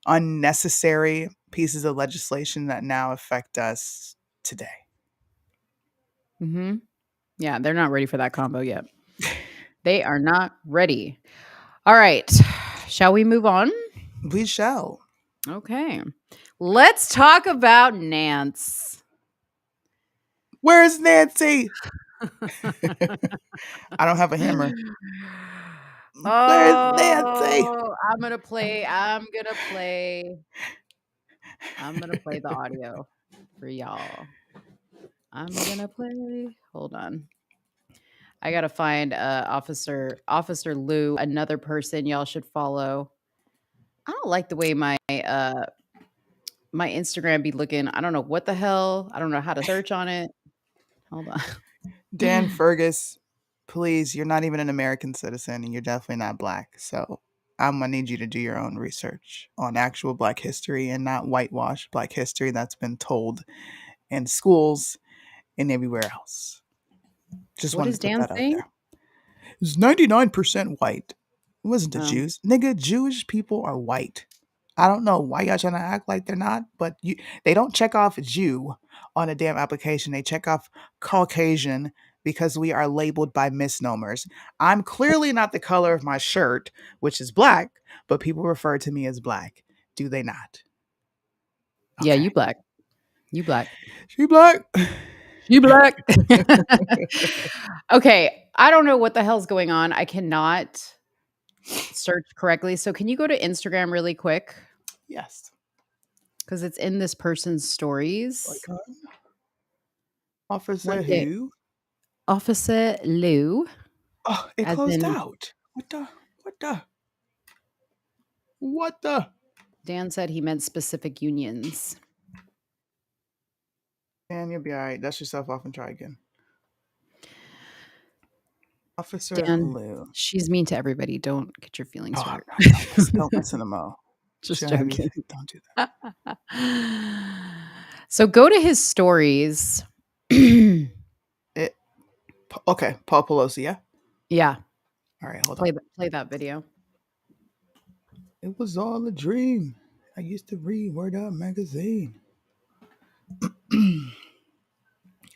unnecessary pieces of legislation that now affect us today. Mm-hmm. Yeah, they're not ready for that combo yet. They are not ready. All right. Shall we move on? We shall. Okay. Let's talk about Nance. Where's Nancy? I don't have a hammer. Where's Nancy? Oh, I'm gonna play the audio for y'all. Hold on. I gotta find Officer Lou, another person y'all should follow. I don't like the way my my Instagram be looking. I don't know what the hell. I don't know how to search on it. Hold on. Dan Fergus, please, you're not even an American citizen and you're definitely not black. So I'm going to need you to do your own research on actual black history and not whitewash black history that's been told in schools and everywhere else. Just What wanted is to put Dan that out saying? there. It's 99% white. It wasn't the Oh. Jews. Nigga, Jewish people are white. I don't know why y'all trying to act like they're not, but they don't check off Jew on a damn application. They check off Caucasian because we are labeled by misnomers. I'm clearly not the color of my shirt, which is black, but people refer to me as black. Do they not? Yeah, Okay. you black. You black. She black. You black. Okay, I don't know what the hell's going on. I cannot search correctly. So can you go to Instagram really quick? Yes. Because it's in this person's stories. Officer One day- who? Officer Lou. Oh, it As closed in- out. What the? Dan said he meant specific unions. Dan, you'll be all right. Dust yourself off and try again. Officer Dan, Lou. she's mean to everybody. Don't get your feelings Oh, hurt. don't listen to Mo. Just She'll have you- joking. Don't do that. So go to his stories. Okay, Paul Pelosi, yeah? Yeah. All right, hold on. Play that video. It was all a dream. I used to read Word Up magazine.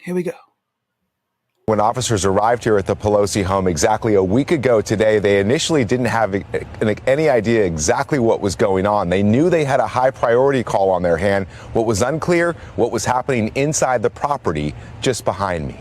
Here we go. When officers arrived here at the Pelosi home exactly a week ago today, they initially didn't have any idea exactly what was going on. They knew they had a high priority call on their hand. What was unclear, what was happening inside the property just behind me.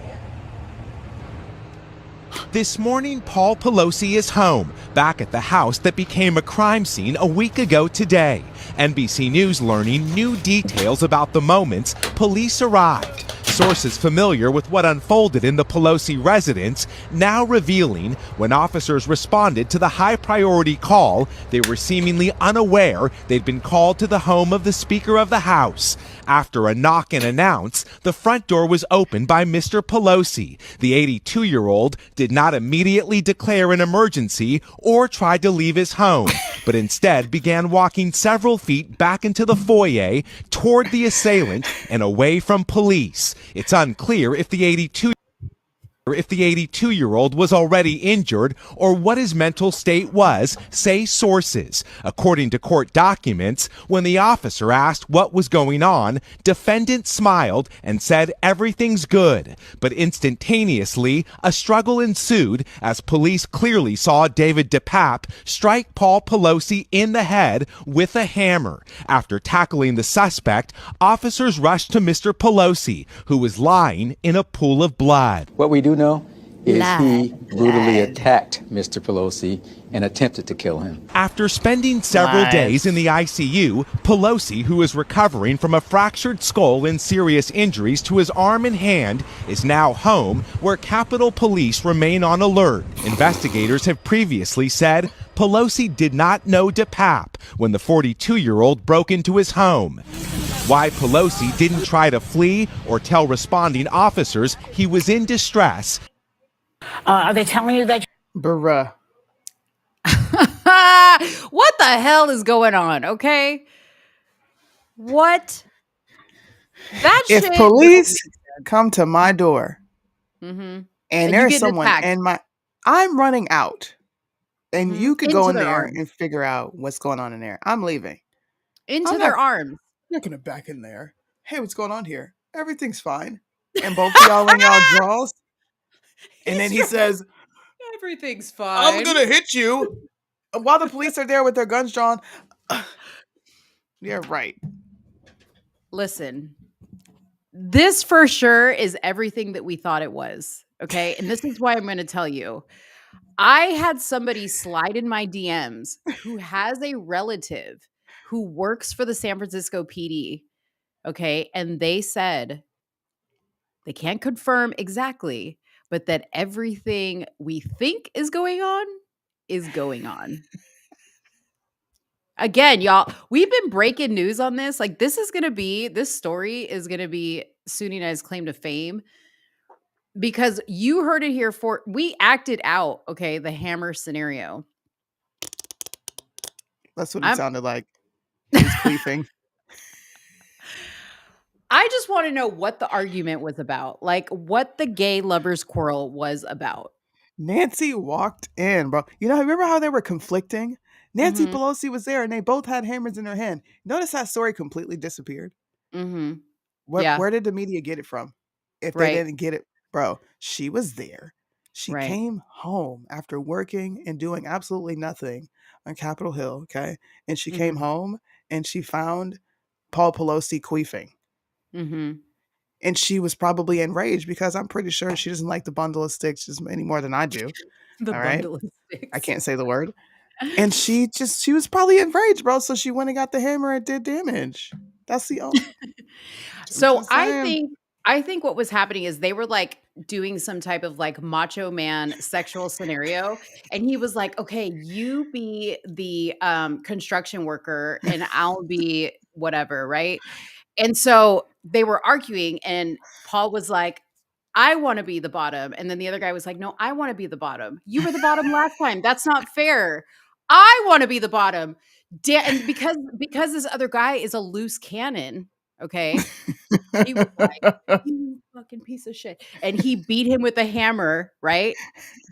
This morning, Paul Pelosi is home, back at the house that became a crime scene a week ago today. NBC News learning new details about the moments police arrived. Sources familiar with what unfolded in the Pelosi residence now revealing when officers responded to the high priority call, they were seemingly unaware they'd been called to the home of the Speaker of the House. After a knock and announce, the front door was opened by Mr. Pelosi. The 82-year-old did not immediately declare an emergency or try to leave his home, but instead began walking several feet back into the foyer toward the assailant and away from police. It's unclear if the 82-year-old was already injured or what his mental state was, say sources. According to court documents, when the officer asked what was going on, defendant smiled and said everything's good. But instantaneously, a struggle ensued as police clearly saw David DePape strike Paul Pelosi in the head with a hammer. After tackling the suspect, officers rushed to Mr. Pelosi, who was lying in a pool of blood. What we do know is he brutally attacked Mr. Pelosi and attempted to kill him. After spending several days in the ICU, Pelosi, who is recovering from a fractured skull and serious injuries to his arm and hand, is now home, where Capitol Police remain on alert. Investigators have previously said Pelosi did not know DePape when the 42-year-old broke into his home. Why Pelosi didn't try to flee or tell responding officers he was in distress. Are they telling you that? Bruh. What the hell is going on? Okay. What? If police come to my door and there's someone in I'm running out. And you could go in there and figure out what's going on in there. I'm leaving. Into their arms. You're not gonna back in there. Hey, what's going on here? Everything's fine. And both of y'all in y'all draws. And then he says, Everything's I'm fine. gonna hit you. While the police are there with their guns drawn. Yeah, right. Listen, this for sure is everything that we thought it was. Okay. And this is why I'm going to tell you. I had somebody slide in my DMs who has a relative who works for the San Francisco PD. Okay. And they said they can't confirm exactly, but that everything we think is going on is going on. Again, y'all, we've been breaking news on this. Like, this story is going to be Suni and I's claim to fame because you heard it here we acted out, okay, the hammer scenario. That's what it sounded like. He was queefing. I just want to know what the argument was about, like what the gay lovers quarrel was about. Nancy walked in, bro. You know, remember how they were conflicting? Nancy Pelosi was there and they both had hammers in their hand. Notice that story completely disappeared. Mm-hmm. Where did the media get it from? If they didn't get it, bro, she was there. She came home after working and doing absolutely nothing on Capitol Hill, okay? And she came home and she found Paul Pelosi queefing. Mm-hmm. And she was probably enraged because I'm pretty sure she doesn't like the bundle of sticks just any more than I do. The all right? bundle of sticks. I can't say the word. And she was probably enraged, bro. So she went and got the hammer and did damage. That's the only. So I think what was happening is they were like doing some type of like macho man sexual scenario. And he was like, okay, you be the construction worker and I'll be whatever, right? And so they were arguing and Paul was like, I want to be the bottom. And then the other guy was like, no, I want to be the bottom. You were the bottom last time. That's not fair. I want to be the bottom. And because this other guy is a loose cannon, okay? He was like, you fucking piece of shit. And he beat him with a hammer, right?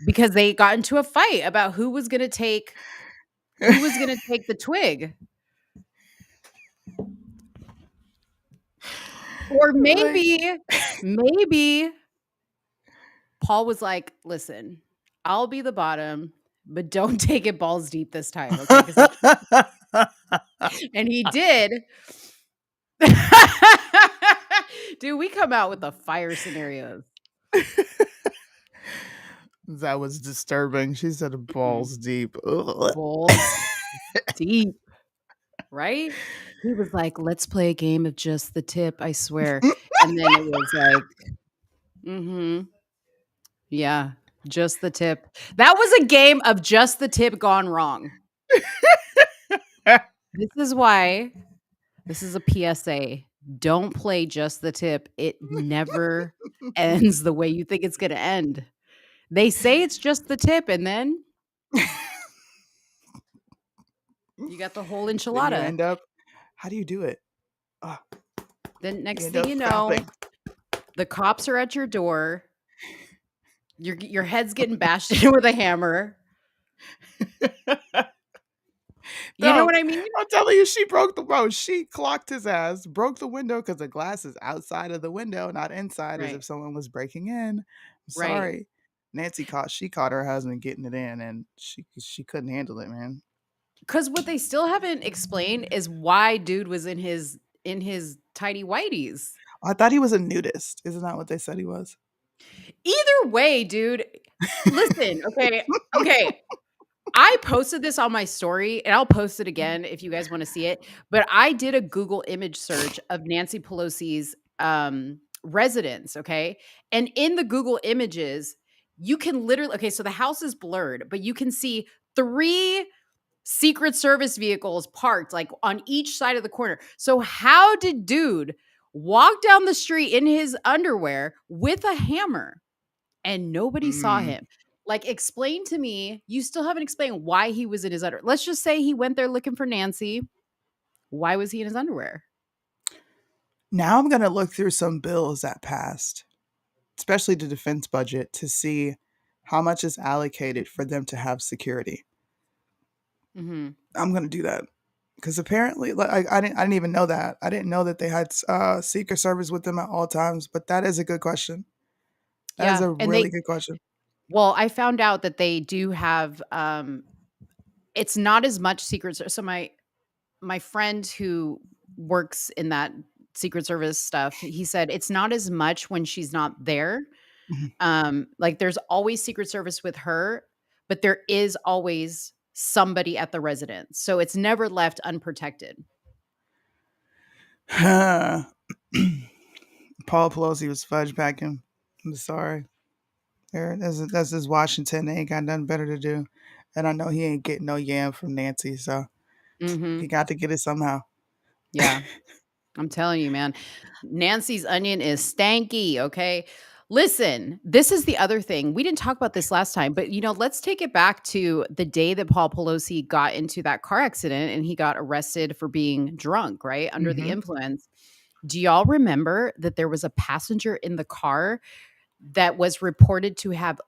Because they got into a fight about who was gonna take the twig. Or maybe Paul was like, listen, I'll be the bottom, but don't take it balls deep this time. Okay. And he did. Dude, we come out with the fire scenarios. That was disturbing. She said balls deep. Ugh. Balls deep. Right? He was like, let's play a game of just the tip, I swear. And then it was like, yeah, just the tip. That was a game of just the tip gone wrong. This is why this is a PSA. Don't play just the tip. It never ends the way you think it's going to end. They say it's just the tip, and then you got the whole enchilada. Then you end up, how do you do it? Then next thing you know, the cops are at your door. Your head's getting bashed in with a hammer. You know what I mean? I'm telling you, she broke the bro. She clocked his ass, broke the window because the glass is outside of the window, not inside, as if someone was breaking in. I'm sorry. Nancy caught her husband getting it in, and she couldn't handle it, man. Because what they still haven't explained is why dude was in his tidy whities. I thought he was a nudist. Isn't that what they said he was? Either way, dude. Listen, okay. I posted this on my story, and I'll post it again if you guys want to see it. But I did a Google image search of Nancy Pelosi's residence, okay? And in the Google images, you can literally, so the house is blurred, but you can see 3 Secret Service vehicles parked like on each side of the corner. So how did dude walk down the street in his underwear with a hammer and nobody saw him? Like, explain to me. You still haven't explained why he was in his underwear. Let's just say he went there looking for Nancy. Why was he in his underwear? Now I'm going to look through some bills that passed, especially the defense budget, to see how much is allocated for them to have security. I'm going to do that. Because apparently, like, I didn't even know that. I didn't know that they had Secret Service with them at all times. But that is a good question. That is Yeah, a and really good question. well, I found out that they do have, it's not as much so my friend who works in that Secret Service stuff, he said it's not as much when she's not there. Mhm. Like there's always Secret Service with her, but there is always somebody at the residence. So it's never left unprotected. Paul Pelosi was fudge packing. I'm sorry. That's his Washington. They ain't got nothing better to do. And I know he ain't getting no yam from Nancy, so he Mhm. got to get it somehow. Yeah. I'm telling you, man. Nancy's onion is stanky, okay? Listen, this is the other thing. We didn't talk about this last time, but let's take it back to the day that Paul Pelosi got into that car accident and he got arrested for being drunk, right? Under the Mhm. influence. Do y'all remember that there was a passenger in the car that was reported to have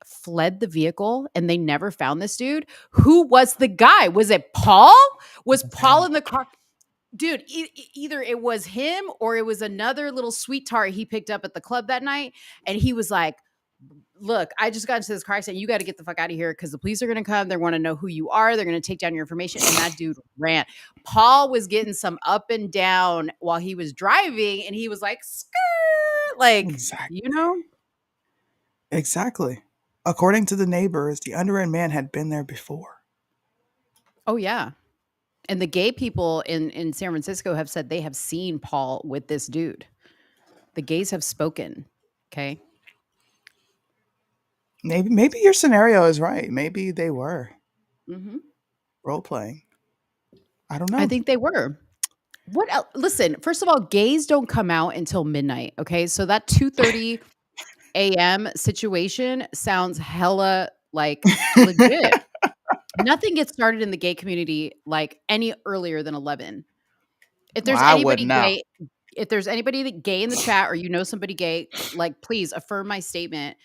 fled the vehicle and they never found this dude? Who was the guy? Was it Paul? Was Paul in the car? Dude, either it was him or it was another little sweet tart he picked up at the club that night. And he was like, look, I just got into this car accident. You got to get the fuck out of here because the police are going to come. They want to know who you are. They're going to take down your information. And that dude ran. Paul was getting some up and down while he was driving. And he was like, skirt. Like, Exactly. Exactly. According to the neighbors, the underage man had been there before. Oh, yeah. And the gay people in San Francisco have said they have seen Paul with this dude. The gays have spoken. Okay. Maybe your scenario is right. Maybe they were Mm-hmm. role playing. I don't know. I think they were. What else? Listen, first of all, gays don't come out until midnight. Okay. So that 2:30 a.m. situation sounds hella like legit. Nothing gets started in the gay community like any earlier than 11. If Well, there's I anybody wouldn't know. gay, if there's anybody gay in the chat or somebody gay, like please affirm my statement.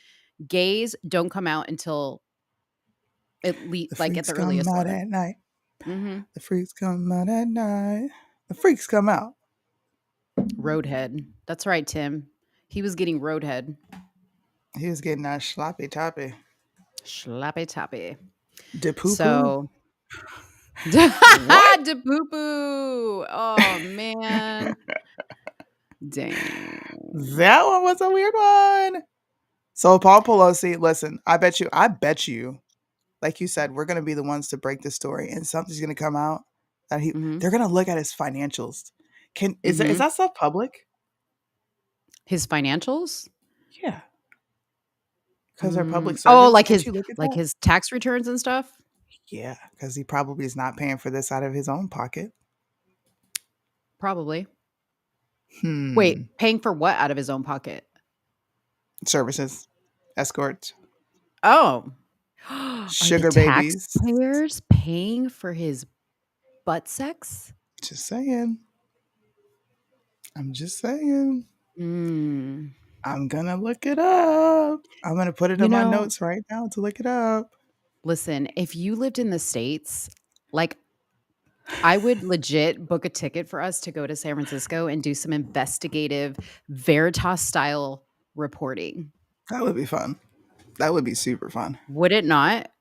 Gays don't come out until at least The like at freaks the come earliest out 11. at night. Mm-hmm. The freaks come out at night. The freaks come out. Roadhead. That's right, Tim. He was getting roadhead. He was getting that sloppy toppy. Slappy tappy. De poo poo. So What? de poo poo. Oh man. Dang. That one was a weird one. So Paul Pelosi, listen, I bet you, like you said, we're gonna be the ones to break the story, and something's gonna come out that Mm-hmm. they're gonna look at his financials. Is Mm-hmm. that stuff public? His financials? Yeah, because they're public Oh, servants. Can't you look at that? his tax returns and stuff? Yeah, because he probably is not paying for this out of his own pocket. Probably. Hmm. Wait, paying for what out of his own pocket? Services, escorts, Oh. Are the sugar babies. taxpayers paying for his butt sex? Just saying. I'm just saying. Mm. I'm gonna look it up. I'm gonna put it You in my know, notes right now to look it up. listen, if you lived in the States, like I would legit book a ticket for us to go to San Francisco and do some investigative Veritas style reporting. That would be fun. That would be super fun. Would it not?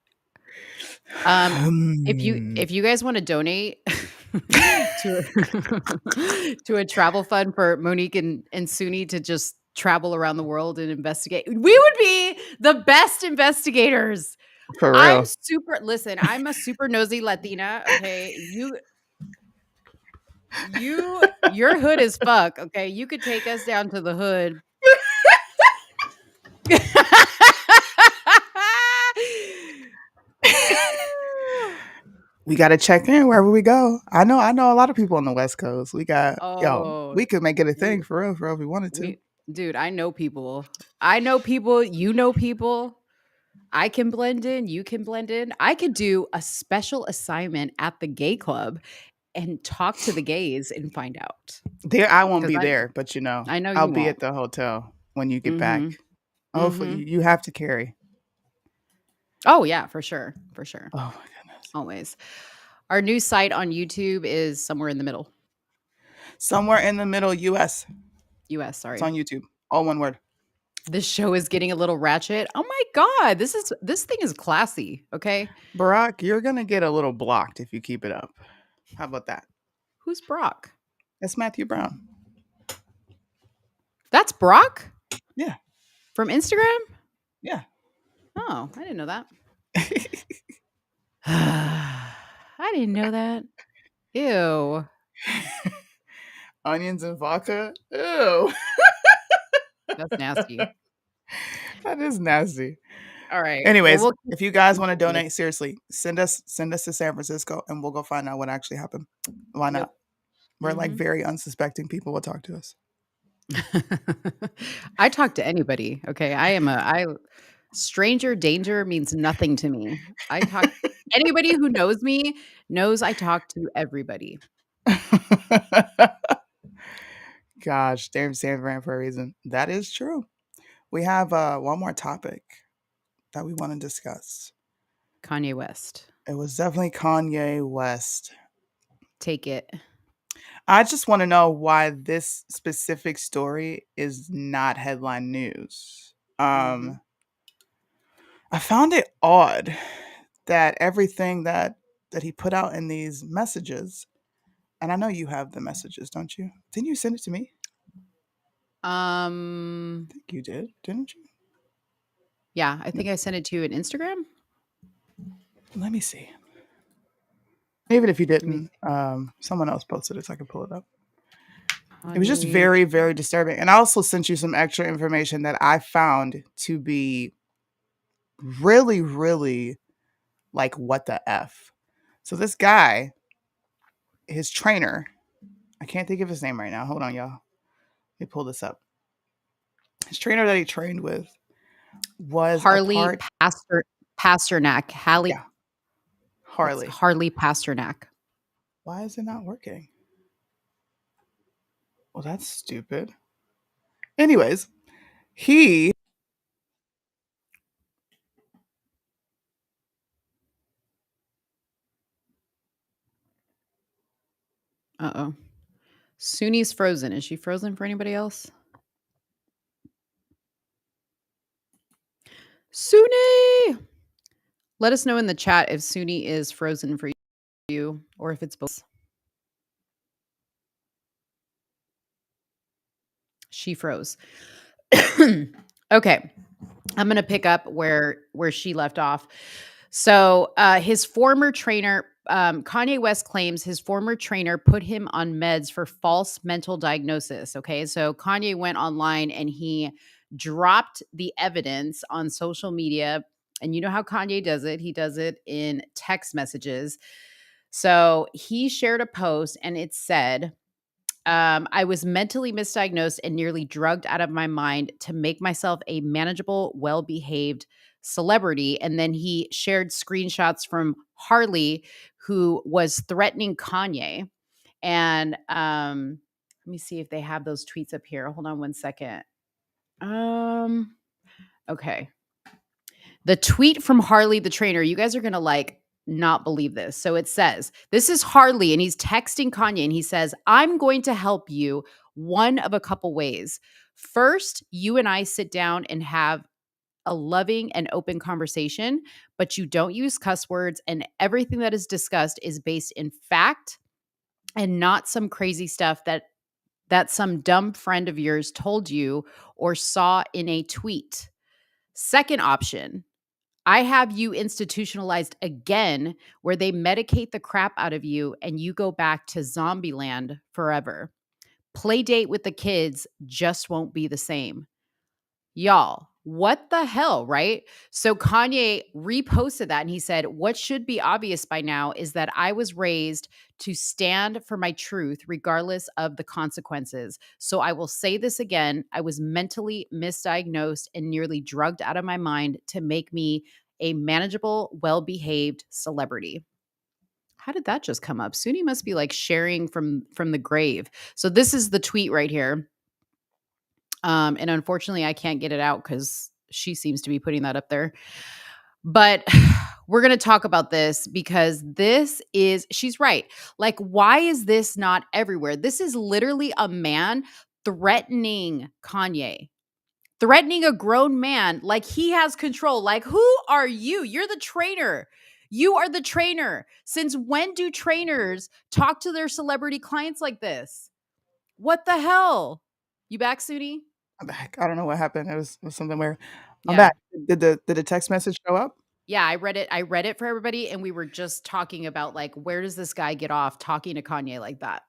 If Hmm. you guys want to donate to to a travel fund for Monique and Suni to just travel around the world and investigate, we would be the best investigators. For I'm real. I'm a super nosy Latina. Okay. Your hood is fuck. Okay. You could take us down to the hood. We gotta check in wherever we go. I know a lot of people on the West Coast. We Oh, we could make it a thing for real if we wanted to. dude, I know people. I know people. You know people. I can blend in. You can blend in. I could do a special assignment at the gay club and talk to the gays and find out. I won't 'Cause be there, but I know I'll you be won't. at the hotel when you get back. Mhm. Hopefully Mhm. you have to carry. Oh yeah, for sure. For sure. Oh my goodness. Always. Our new site on YouTube is somewhere in the middle. Somewhere in the middle, US. US, sorry. It's on YouTube. All one word. This show is getting a little ratchet. Oh my god, this thing is classy, okay? Barack, you're gonna get a little blocked if you keep it up. How about that? Who's Brock? That's Matthew Brown. That's Brock? Yeah. From Instagram? Yeah. Oh, I didn't know that. I didn't know that. Ew. Onions and vodka? Ew. That's nasty. That is nasty. All right. Anyways, Well, if you guys want to donate, seriously, send us to San Francisco and we'll go find out what actually happened. Why not? We're like very unsuspecting people will talk to us. I talk to anybody. Okay. Stranger danger means nothing to me. I talk anybody who knows me knows I talk to everybody. Gosh, damn San Fran for a reason. That is true. We have one more topic that we want to discuss. Kanye West. It was definitely Kanye West. Take it. I just want to know why this specific story is not headline news. I found it odd that everything that he put out in these messages, and I know you have the messages, don't you? Didn't you send it to me? I think you did, didn't you? Yeah, I think I sent it to you on Instagram. Let me see. Even if you didn't, someone else posted it so I can pull it up. It was just very, very disturbing. And I also sent you some extra information that I found to be really, really like, what the F? So this guy, his trainer, I can't think of his name right now. Hold on, y'all. Let me pull this up. His trainer that he trained with was Harley Pasternak. Harley Pasternak. Why is it not working? Well, that's stupid. Anyways, he Uh-oh. Suni's frozen. Is she frozen for anybody else? Suni! Let us know in the chat if Suni is frozen for you or if it's both. She froze. Okay. I'm going to pick up where she left off. So his former trainer, Kanye West claims his former trainer put him on meds for false mental diagnosis. Okay. So Kanye went online and he dropped the evidence on social media. And you know how Kanye does it? He does it in text messages. So he shared a post and it said, I was mentally misdiagnosed and nearly drugged out of my mind to make myself a manageable, well-behaved celebrity. And then he shared screenshots from Harley, who was threatening Kanye. And let me see if they have those tweets up here. Hold on one second. Okay. The tweet from Harley the trainer, you guys are going to not believe this. So it says, this is Harley and he's texting Kanye and he says, I'm going to help you one of a couple ways. First, you and I sit down and have a loving and open conversation, but you don't use cuss words and everything that is discussed is based in fact and not some crazy stuff that some dumb friend of yours told you or saw in a tweet. Second option, I have you institutionalized again where they medicate the crap out of you and you go back to zombie land forever. Play date with the kids just won't be the same. Y'all, what the hell, right? So Kanye reposted that and he said, what should be obvious by now is that I was raised to stand for my truth regardless of the consequences. So I will say this again. I was mentally misdiagnosed and nearly drugged out of my mind to make me a manageable, well-behaved celebrity. How did that just come up? Suni must be sharing from the grave. So this is the tweet right here. And unfortunately, I can't get it out because she seems to be putting that up there. But we're going to talk about this because she's right. Like, why is this not everywhere? This is literally a man threatening Kanye, threatening a grown man like he has control. Like, who are you? You're the trainer. You are the trainer. Since when do trainers talk to their celebrity clients like this? What the hell? You back, Sudi? I'm back. I don't know what happened. It was something weird. I'm Yeah. back. Did the text message show up? Yeah, I read it. I read it for everybody, and we were just talking about like, where does this guy get off talking to Kanye like that?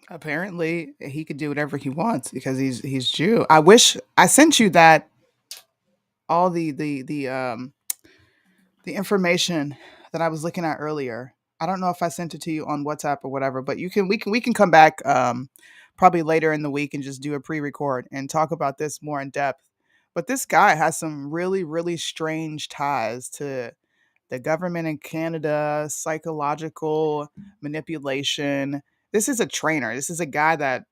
Apparently, he could do whatever he wants because he's Jew. I wish I sent you that all the information that I was looking at earlier. I don't know if I sent it to you on WhatsApp or whatever, but we can come back probably later in the week and just do a pre-record and talk about this more in depth. But this guy has some really really strange ties to the government in Canada, psychological manipulation. This is a trainer. This is a guy that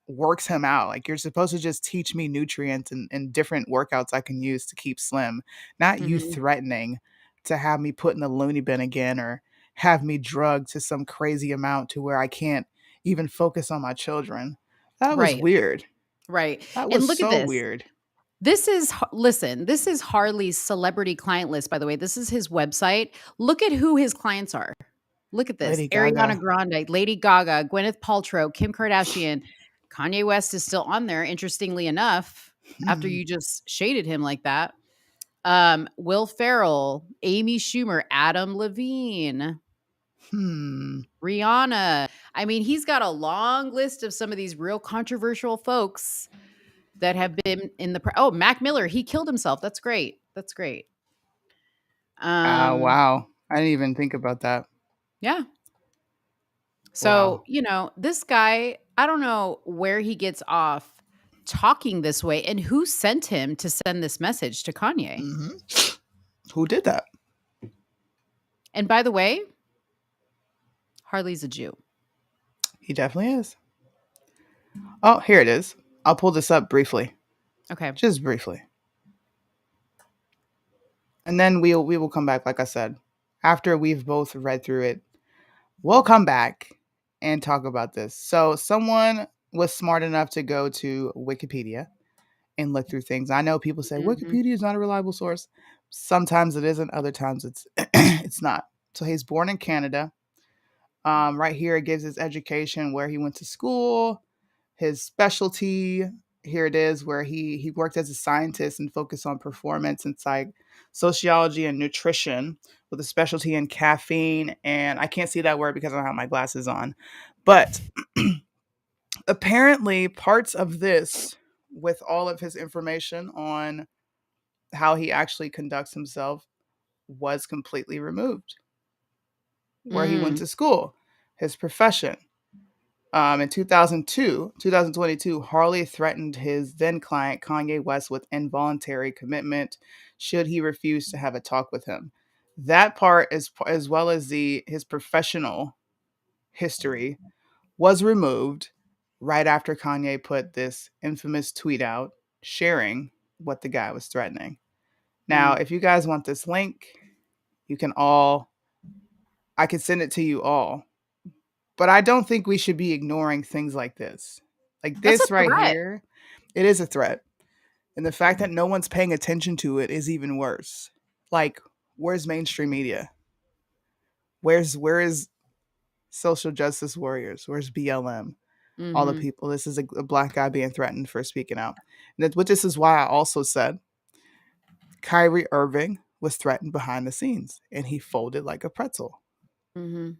works him out. Like, you're supposed to just teach me nutrients and different workouts I can use to keep slim, not you Mhm. threatening to have me put in the loony bin again or have me drugged to some crazy amount to where I can't even focus on my children. That was Right. weird. Right. That And was look at so this. weird. Listen, this is Harley's celebrity client list, by the way. This is his website. Look at who his clients are. Look at this. Lady Ariana Gaga. Grande, Lady Gaga, Gwyneth Paltrow, Kim Kardashian. Kanye West is still on there, interestingly enough, after Hmm. you just shaded him like that. Will Ferrell, Amy Schumer, Adam Levine, Hmm. Rihanna. I mean, he's got a long list of some of these real controversial folks that have been in the oh, Mac Miller, he killed himself. That's great. That's great. Um, Wow. I didn't even think about that. yeah. Wow. So, this guy, I don't know where he gets off talking this way and who sent him to send this message to Kanye. Hmm. Who did that? And by the way, Harley's a Jew. He definitely is. Oh, here it is. I'll pull this up briefly. Okay. Just briefly. And then we will come back, like I said. After we've both read through it, we'll come back and talk about this. So someone was smart enough to go to Wikipedia and look through things. I know people say Mhm. Wikipedia is not a reliable source. Sometimes it isn't, other times it's it's not. So he's born in Canada. Right here it gives his education, where he went to school, his specialty. Here it is, where he worked as a scientist and focused on performance and sociology and nutrition with a specialty in caffeine. And I can't see that word because I don't have my glasses on. But apparently parts of this, with all of his information on how he actually conducts himself, was completely removed. Where he went Mm. to school, his profession. In 2022, Harley threatened his then client Kanye West with involuntary commitment should he refuse to have a talk with him. That part, as well as his professional history, was removed right after Kanye put this infamous tweet out sharing what the guy was threatening. Now, Mm. if you guys want this link, you can all I can send it to you all. But I don't think we should be ignoring things like this. Like That's a this right threat. here, it is a threat. And the fact that no one's paying attention to it is even worse. Like, where's mainstream media? Where is social justice warriors? Where's BLM? All the Mhm. people. This is a black guy being threatened for speaking out. This is why I also said Kyrie Irving was threatened behind the scenes and he folded like a pretzel. Mhm.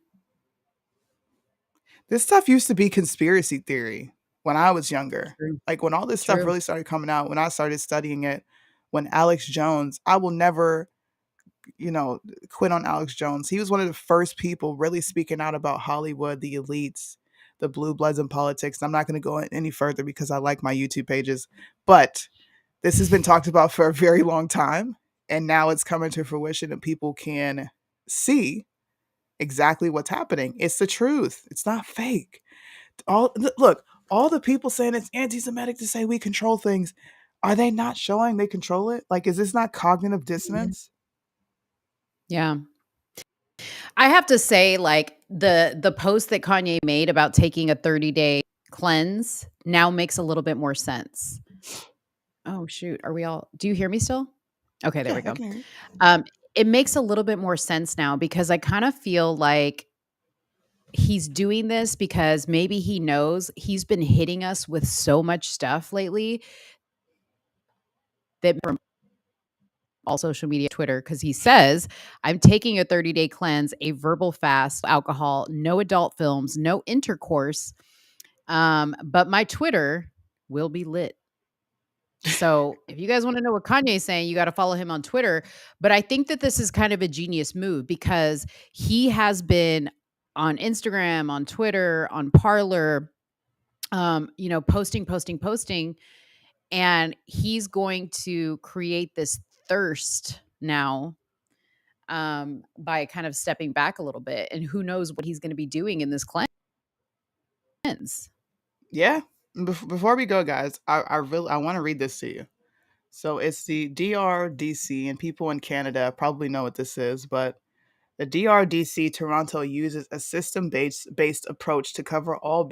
This stuff used to be conspiracy theory when I was younger. True. Like, when all this stuff True. really started coming out, when I started studying it, when Alex Jones, I will never, you know, quit on Alex Jones. He was one of the first people really speaking out about Hollywood, the elites, the blue bloods in politics. I'm not going to go any further because I like my YouTube pages, but this has been talked about for a very long time. And now it's coming to fruition and people can see exactly what's happening. It's the truth. It's not fake. Look, all the people saying it's anti-Semitic to say we control things. Are they not showing they control it? Like, is this not cognitive dissonance? Yeah. I have to say, like, the post that Kanye made about taking a 30-day cleanse now makes a little bit more sense. Oh, shoot. Do you hear me still? Okay, there Yeah, we I go. can hear you. It makes a little bit more sense now because I kind of feel like he's doing this because maybe he knows he's been hitting us with so much stuff lately that from all social media, Twitter, because he says, I'm taking a 30-day cleanse, a verbal fast, alcohol, no adult films, no intercourse. But my Twitter will be lit. So if you guys want to know what Kanye's saying, you got to follow him on Twitter. But I think that this is kind of a genius move because he has been on Instagram, on Twitter, on Parler, posting, and he's going to create this thirst now by kind of stepping back a little bit. And who knows what he's going to be doing in this cleanse. Yeah. Before we go, guys, I want to read this to you. So it's the DRDC, and people in Canada probably know what this is, but the DRDC Toronto uses a system-based approach to cover all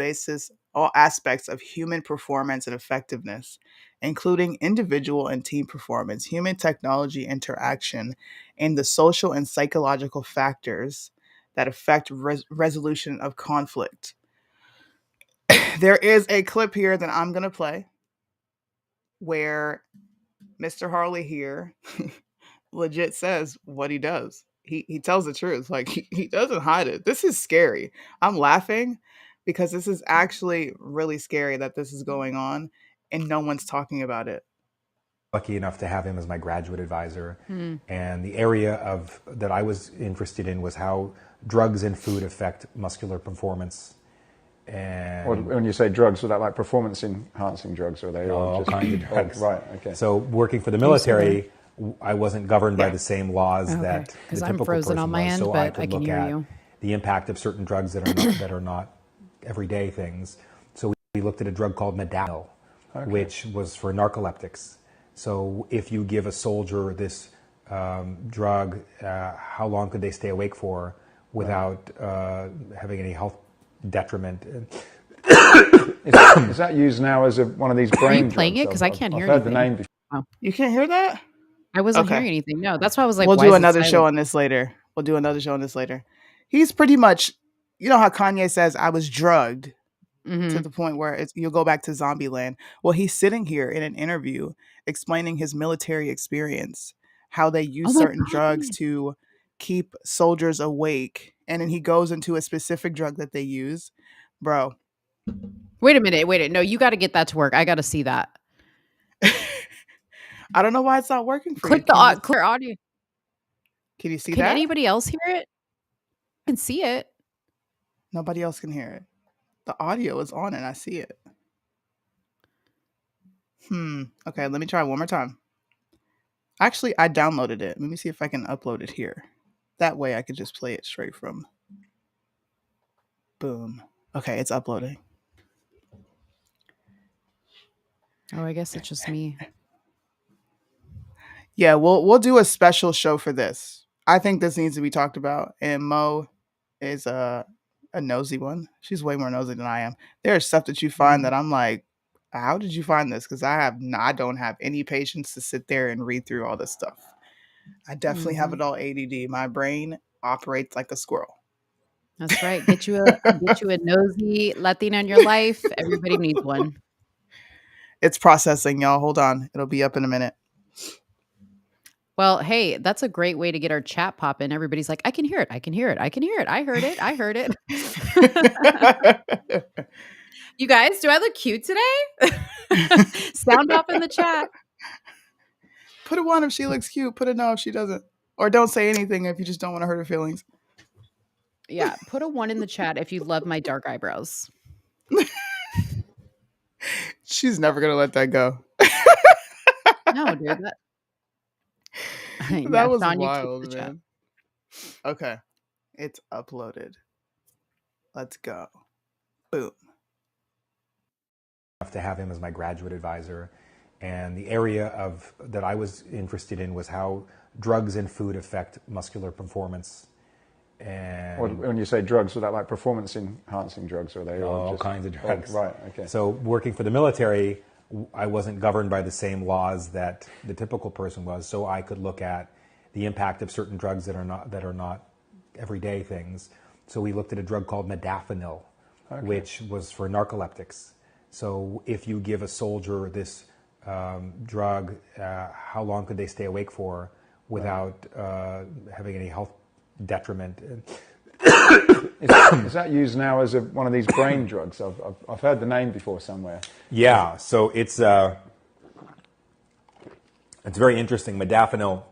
aspects of human performance and effectiveness, including individual and team performance, human technology interaction, and the social and psychological factors that affect resolution of conflict. There is a clip here that I'm going to play where Mr. Harley here legit says what he does. He tells the truth. Like he doesn't hide it. This is scary. I'm laughing because this is actually really scary that this is going on and no one's talking about it. Lucky enough to have him as my graduate advisor. Hmm. And the area that I was interested in was how drugs and food affect muscular performance. And when you say drugs, are that like performance enhancing drugs, or are they all just kinds of drugs? Right. Okay. So working for the military, I wasn't governed by the same laws that the because I'm typical frozen person on my was. end, So but could I can look hear at you. the impact of certain drugs that are not everyday things. So we looked at a drug called Modafinil, which was for narcoleptics. So if you give a soldier this drug, how long could they stay awake for without having any health detriment? Is that used now as one of these brain Are you drugs? playing it? Because I can't hear I've heard anything. the name before. Oh. You can't hear that? I wasn't Okay. hearing anything. No, that's why I was like, We'll why do is it another show silent? on this later. We'll do another show on this later. He's pretty much, you know how Kanye says, I was drugged to the point where you'll go back to Zombieland. Well, he's sitting here in an interview explaining his military experience, how they use certain drugs to keep soldiers awake. And then he goes into a specific drug that they use. Bro. Wait a minute. No, you got to get that to work. I got to see that. I don't know why it's not working for you. Click the clear audio. Can you see Can that? anybody else hear it? I can see it. Nobody else can hear it. The audio is on and I see it. Okay, let me try one more time. Actually, I downloaded it. Let me see if I can upload it here. That way I could just play it straight from. Boom. Okay, it's uploading. Oh, I guess it's just me. Yeah, we'll do a special show for this. I think this needs to be talked about. And Mo is a nosy one. She's way more nosy than I am. There's stuff that you find that I'm like, how did you find this? Because I don't have any patience to sit there and read through all this stuff. I definitely have it all ADD. My brain operates like a squirrel. That's right. Get you a nosy Latina in your life. Everybody needs one. It's processing, y'all. Hold on. It'll be up in a minute. Well, hey, that's a great way to get our chat popping. Everybody's like, I can hear it. I can hear it. I can hear it. I heard it. I heard it. You guys, do I look cute today? Sound off in the chat. Put a 1 if she looks cute. Put a no if she doesn't. Or don't say anything if you just don't want to hurt her feelings. Yeah, put a 1 in the chat if you love my dark eyebrows. She's never going to let that go. No, dude. That was wild, man. Okay. It's uploaded. Let's go. Boom. To have him as my graduate advisor. And the area that I was interested in was how drugs and food affect muscular performance. And When you say drugs, are that like performance enhancing drugs, or are they all kinds of drugs? Oh, right. Okay. So working for the military, I wasn't governed by the same laws that the typical person was. So I could look at the impact of certain drugs that are not everyday things. So we looked at a drug called modafinil, which was for narcoleptics. So if you give a soldier this drug, how long could they stay awake for without having any health detriment? Is that used now as one of these brain drugs? I've heard the name before somewhere. Yeah, so it's very interesting. Modafinil,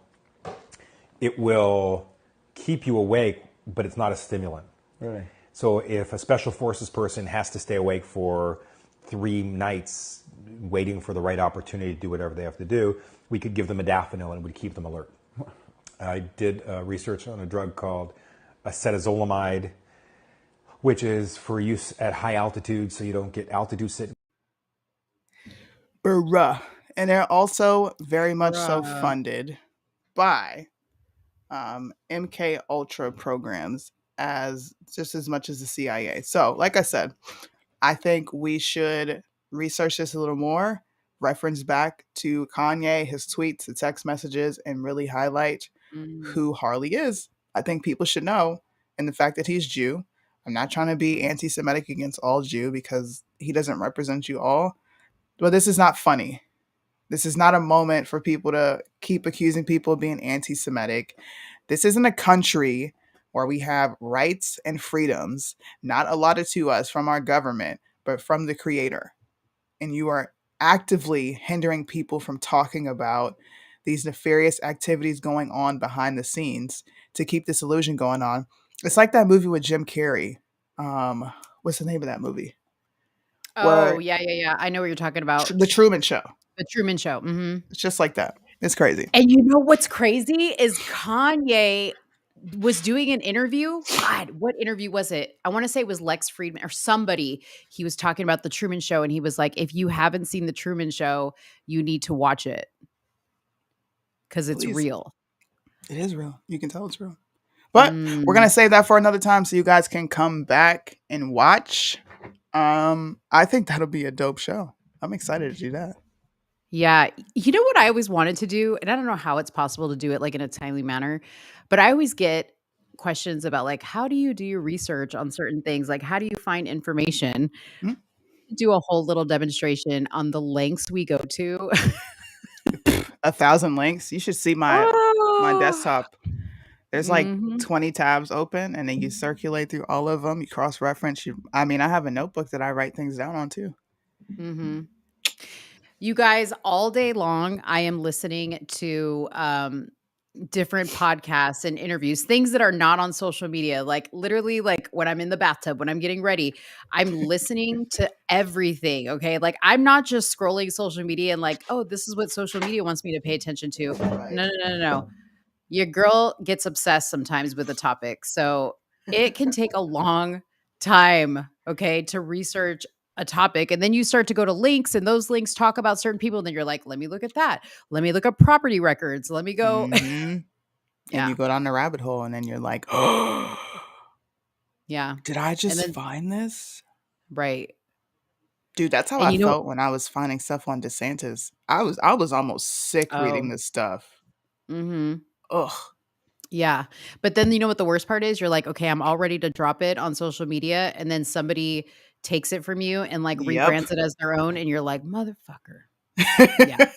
it will keep you awake, but it's not a stimulant. Really? So if a special forces person has to stay awake for 3 nights waiting for the right opportunity to do whatever they have to do, we could give them modafinil and it would keep them alert. I did research on a drug called acetazolamide, which is for use at high altitude so you don't get altitude sickness. Bruh. And they're also very much so funded by MK Ultra programs as just as much as the CIA. So, like I said, I think we should research this a little more, reference back to Kanye, his tweets, the text messages, and really highlight who Harley is. I think people should know, and the fact that he's Jew. I'm not trying to be anti-Semitic against all Jew because he doesn't represent you all. But this is not funny. This is not a moment for people to keep accusing people of being anti-Semitic. This isn't a country where we have rights and freedoms, not allotted to us from our government, but from the Creator. And you are actively hindering people from talking about these nefarious activities going on behind the scenes to keep this illusion going on. It's like that movie with Jim Carrey. What's the name of that movie? Oh, yeah. I know what you're talking about. The Truman Show. The Truman Show. Mm-hmm. It's just like that. It's crazy. And you know what's crazy is Kanye was doing an interview. God, what interview was it? I want to say it was Lex Friedman or somebody. He was talking about the Truman Show, and he was like, if you haven't seen the Truman Show, you need to watch it because it's real. It is real. You can tell it's real. But we're going to save that for another time so you guys can come back and watch. I think that'll be a dope show. I'm excited to do that. Yeah. You know what I always wanted to do? And I don't know how it's possible to do it like in a timely manner, but I always get questions about like, how do you do your research on certain things? Like, how do you find information? Do a whole little demonstration on the links we go to. 1,000 links. You should see my desktop. There's like 20 tabs open, and then you circulate through all of them. You cross-reference. I have a notebook that I write things down on too. Mm-hmm. You guys, all day long, I am listening to different podcasts and interviews, things that are not on social media. Like literally, like when I'm in the bathtub, when I'm getting ready, I'm listening to everything. Okay, like I'm not just scrolling social media and like, oh, this is what social media wants me to pay attention to. No. Your girl gets obsessed sometimes with a topic, so it can take a long time, okay, to research a topic. And then you start to go to links, and those links talk about certain people. And then you're like, let me look at that. Let me look up property records. Let me go. And you go down the rabbit hole, and then you're like, oh, yeah. Did I just find this? Right. Dude, that's how I felt when I was finding stuff on DeSantis. I was almost sick reading this stuff. Mm-hmm. Ugh. Yeah. But then you know what the worst part is? You're like, okay, I'm all ready to drop it on social media. And then somebody takes it from you and like rebrands it as their own. And you're like, motherfucker. Yeah.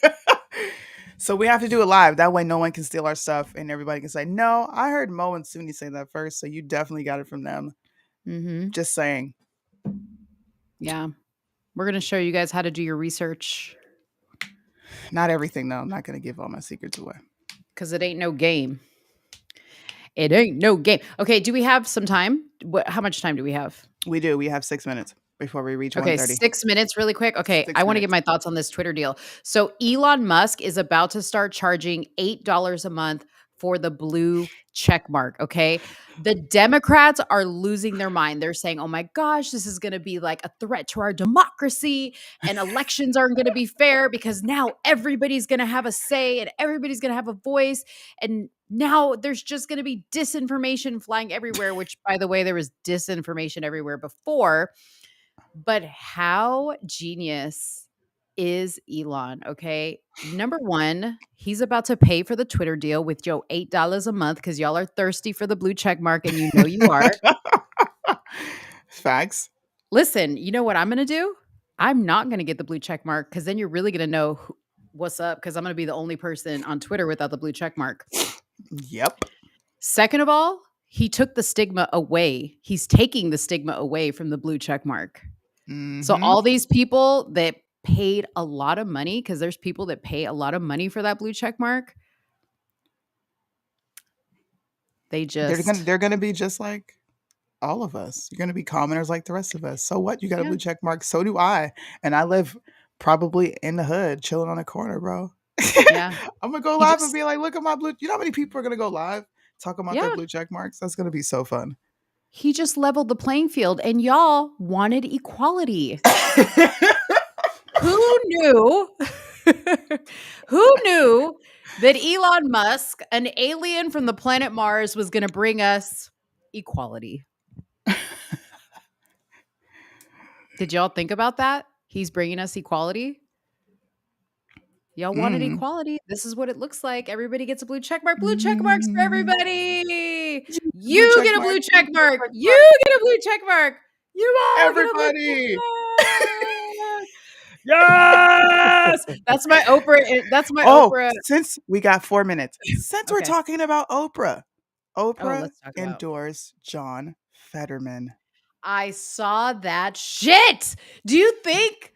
So we have to do it live. That way no one can steal our stuff and everybody can say, no, I heard Mo and Suni say that first. So you definitely got it from them. Mm-hmm. Just saying. Yeah. We're going to show you guys how to do your research. Not everything, though. I'm not going to give all my secrets away. Because it ain't no game. It ain't no game. Okay, do we have some time? How much time do we have? We do. We have 6 minutes before we reach 1:30. Okay, 6 minutes really quick. Okay, I want to get my thoughts on this Twitter deal. So Elon Musk is about to start charging $8 a month for the blue check mark, okay? The Democrats are losing their mind. They're saying, oh my gosh, this is going to be like a threat to our democracy and elections aren't going to be fair because now everybody's going to have a say and everybody's going to have a voice. And now there's just going to be disinformation flying everywhere, which, by the way, there was disinformation everywhere before. But how genius is Elon? Okay. Number one, he's about to pay for the Twitter deal with Joe $8 a month because y'all are thirsty for the blue check mark and you know you are. Facts. Listen, you know what I'm going to do? I'm not going to get the blue check mark because then you're really going to know what's up because I'm going to be the only person on Twitter without the blue check mark. Yep. Second of all, he took the stigma away. He's taking the stigma away from the blue check mark. So all these people that paid a lot of money, because there's people that pay a lot of money for that blue check mark, they're gonna be just like all of us. You're gonna be commoners like the rest of us. So what? You got a blue check mark. So do I. And I live probably in the hood, chilling on a corner, bro. Yeah. I'm gonna go live and be like, look at my blue. You know how many people are gonna go live talking about their Yeah. blue check marks? That's gonna be so fun. He just leveled the playing field and y'all wanted equality. Who knew? Who knew that Elon Musk, an alien from the planet Mars, was going to bring us equality? Did y'all think about that? He's bringing us equality. Y'all wanted equality. This is what it looks like. Everybody gets a blue check mark. Blue check marks for everybody. You get a blue check mark. You get a blue check mark. You all Everybody. get a blue check mark. Yes. That's my Oprah. That's my Oprah. Since we got 4 minutes, since we're talking about Oprah, let's talk about endorse John Fetterman. I saw that shit. Do you think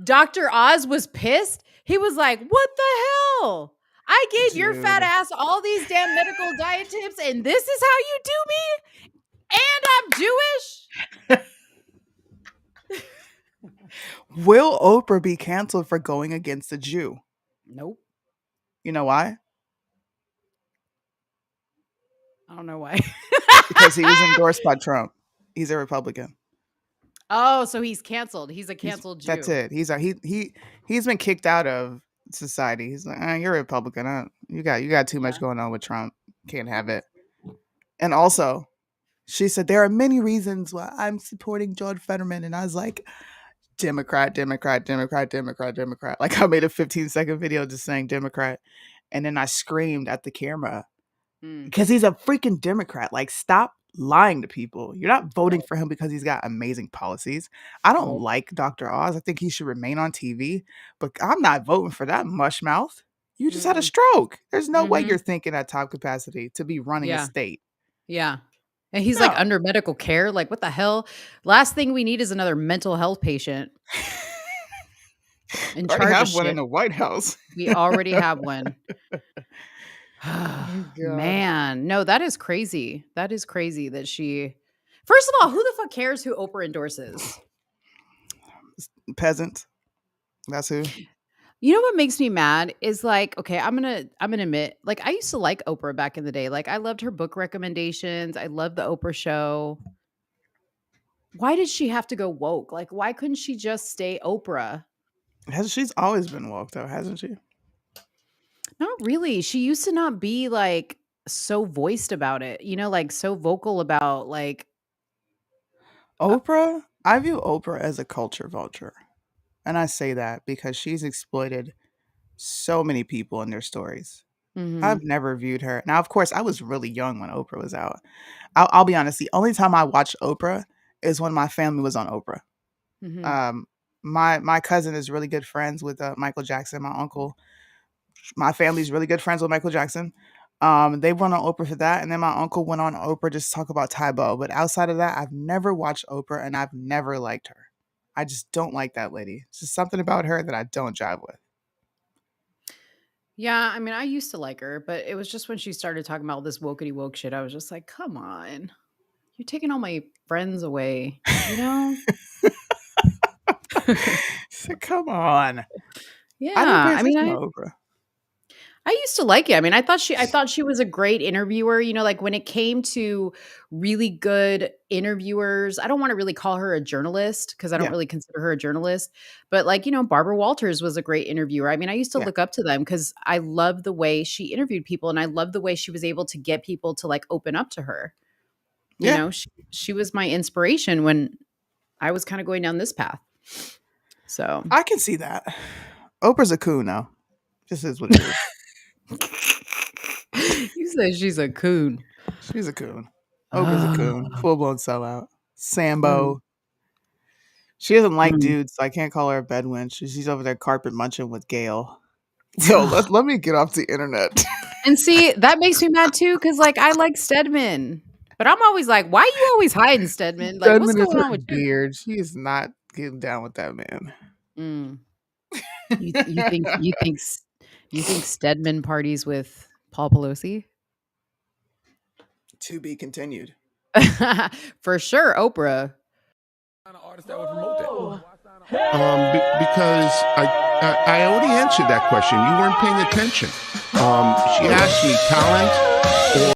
Dr. Oz was pissed? He was like, what the hell? I gave your fat ass all these damn medical diet tips, and this is how you do me? And I'm Jewish? Will Oprah be canceled for going against a Jew? Nope. You know why? I don't know why. Because he was endorsed by Trump. He's a Republican. Oh, so he's canceled. He's a canceled Jew. That's it. He's been kicked out of society. He's like, you're a Republican. You got too much going on with Trump. Can't have it. And also, she said there are many reasons why I'm supporting John Fetterman, and I was like, Democrat. Like I made a 15-second video just saying Democrat, and then I screamed at the camera because he's a freaking Democrat. Like, stop lying to people. You're not voting for him because he's got amazing policies. I don't like Dr. Oz. I think he should remain on TV, but I'm not voting for that mush mouth. You just had a stroke. There's no way you're thinking at top capacity to be running a state. Yeah. And he's like under medical care. Like, what the hell? Last thing we need is another mental health patient. We already have one in the White House. We already have one. Oh, man. No, that is crazy. That is crazy that she... First of all, who the fuck cares who Oprah endorses? Peasants. That's who. You know what makes me mad is like, okay, I'm gonna admit, like I used to like Oprah back in the day. Like I loved her book recommendations. I loved the Oprah show. Why did she have to go woke? Like, why couldn't she just stay Oprah? She's always been woke though, hasn't she? Not really. She used to not be like so voiced about it, you know, like so vocal about like Oprah. I view Oprah as a culture vulture. And I say that because she's exploited so many people in their stories. I've never viewed her. Now, of course, I was really young when Oprah was out. I'll be honest. The only time I watched Oprah is when my family was on Oprah. My cousin is really good friends with Michael Jackson. My uncle, my family's really good friends with Michael Jackson. They went on Oprah for that, and then my uncle went on Oprah just to talk about Tybo. But outside of that, I've never watched Oprah, and I've never liked her. I just don't like that lady. It's just something about her that I don't jive with. Yeah, I mean, I used to like her, but it was just when she started talking about all this wokety woke shit, I was just like, come on. You're taking all my friends away, you know? So come on. Yeah. I don't pay I mean, attention to Oprah. I used to like it. I mean, I thought she was a great interviewer. You know, like when it came to really good interviewers, I don't want to really call her a journalist because I don't Yeah. really consider her a journalist. But like, you know, Barbara Walters was a great interviewer. I mean, I used to Yeah. look up to them because I love the way she interviewed people and I love the way she was able to get people to like open up to her. You Yeah. know, she was my inspiration when I was kind of going down this path. So I can see that. Oprah's a coon now. Just is what it is. you said she's a coon. She's a coon. Oprah's a coon. Full blown sellout. Sambo. Mm. She doesn't like Mm. dudes, so I can't call her a bedwench. She's over there carpet munching with Gail. So let me get off the internet. And see, that makes me mad too, because like I like Stedman. But I'm always like, why you always hiding, Stedman? Like, what's Stedman is going her on with you? beard. She is not getting down with that man. Mm. You think Stedman parties with Paul Pelosi? To be continued. For sure, Oprah. Because I already answered that question. You weren't paying attention. She asked me talent or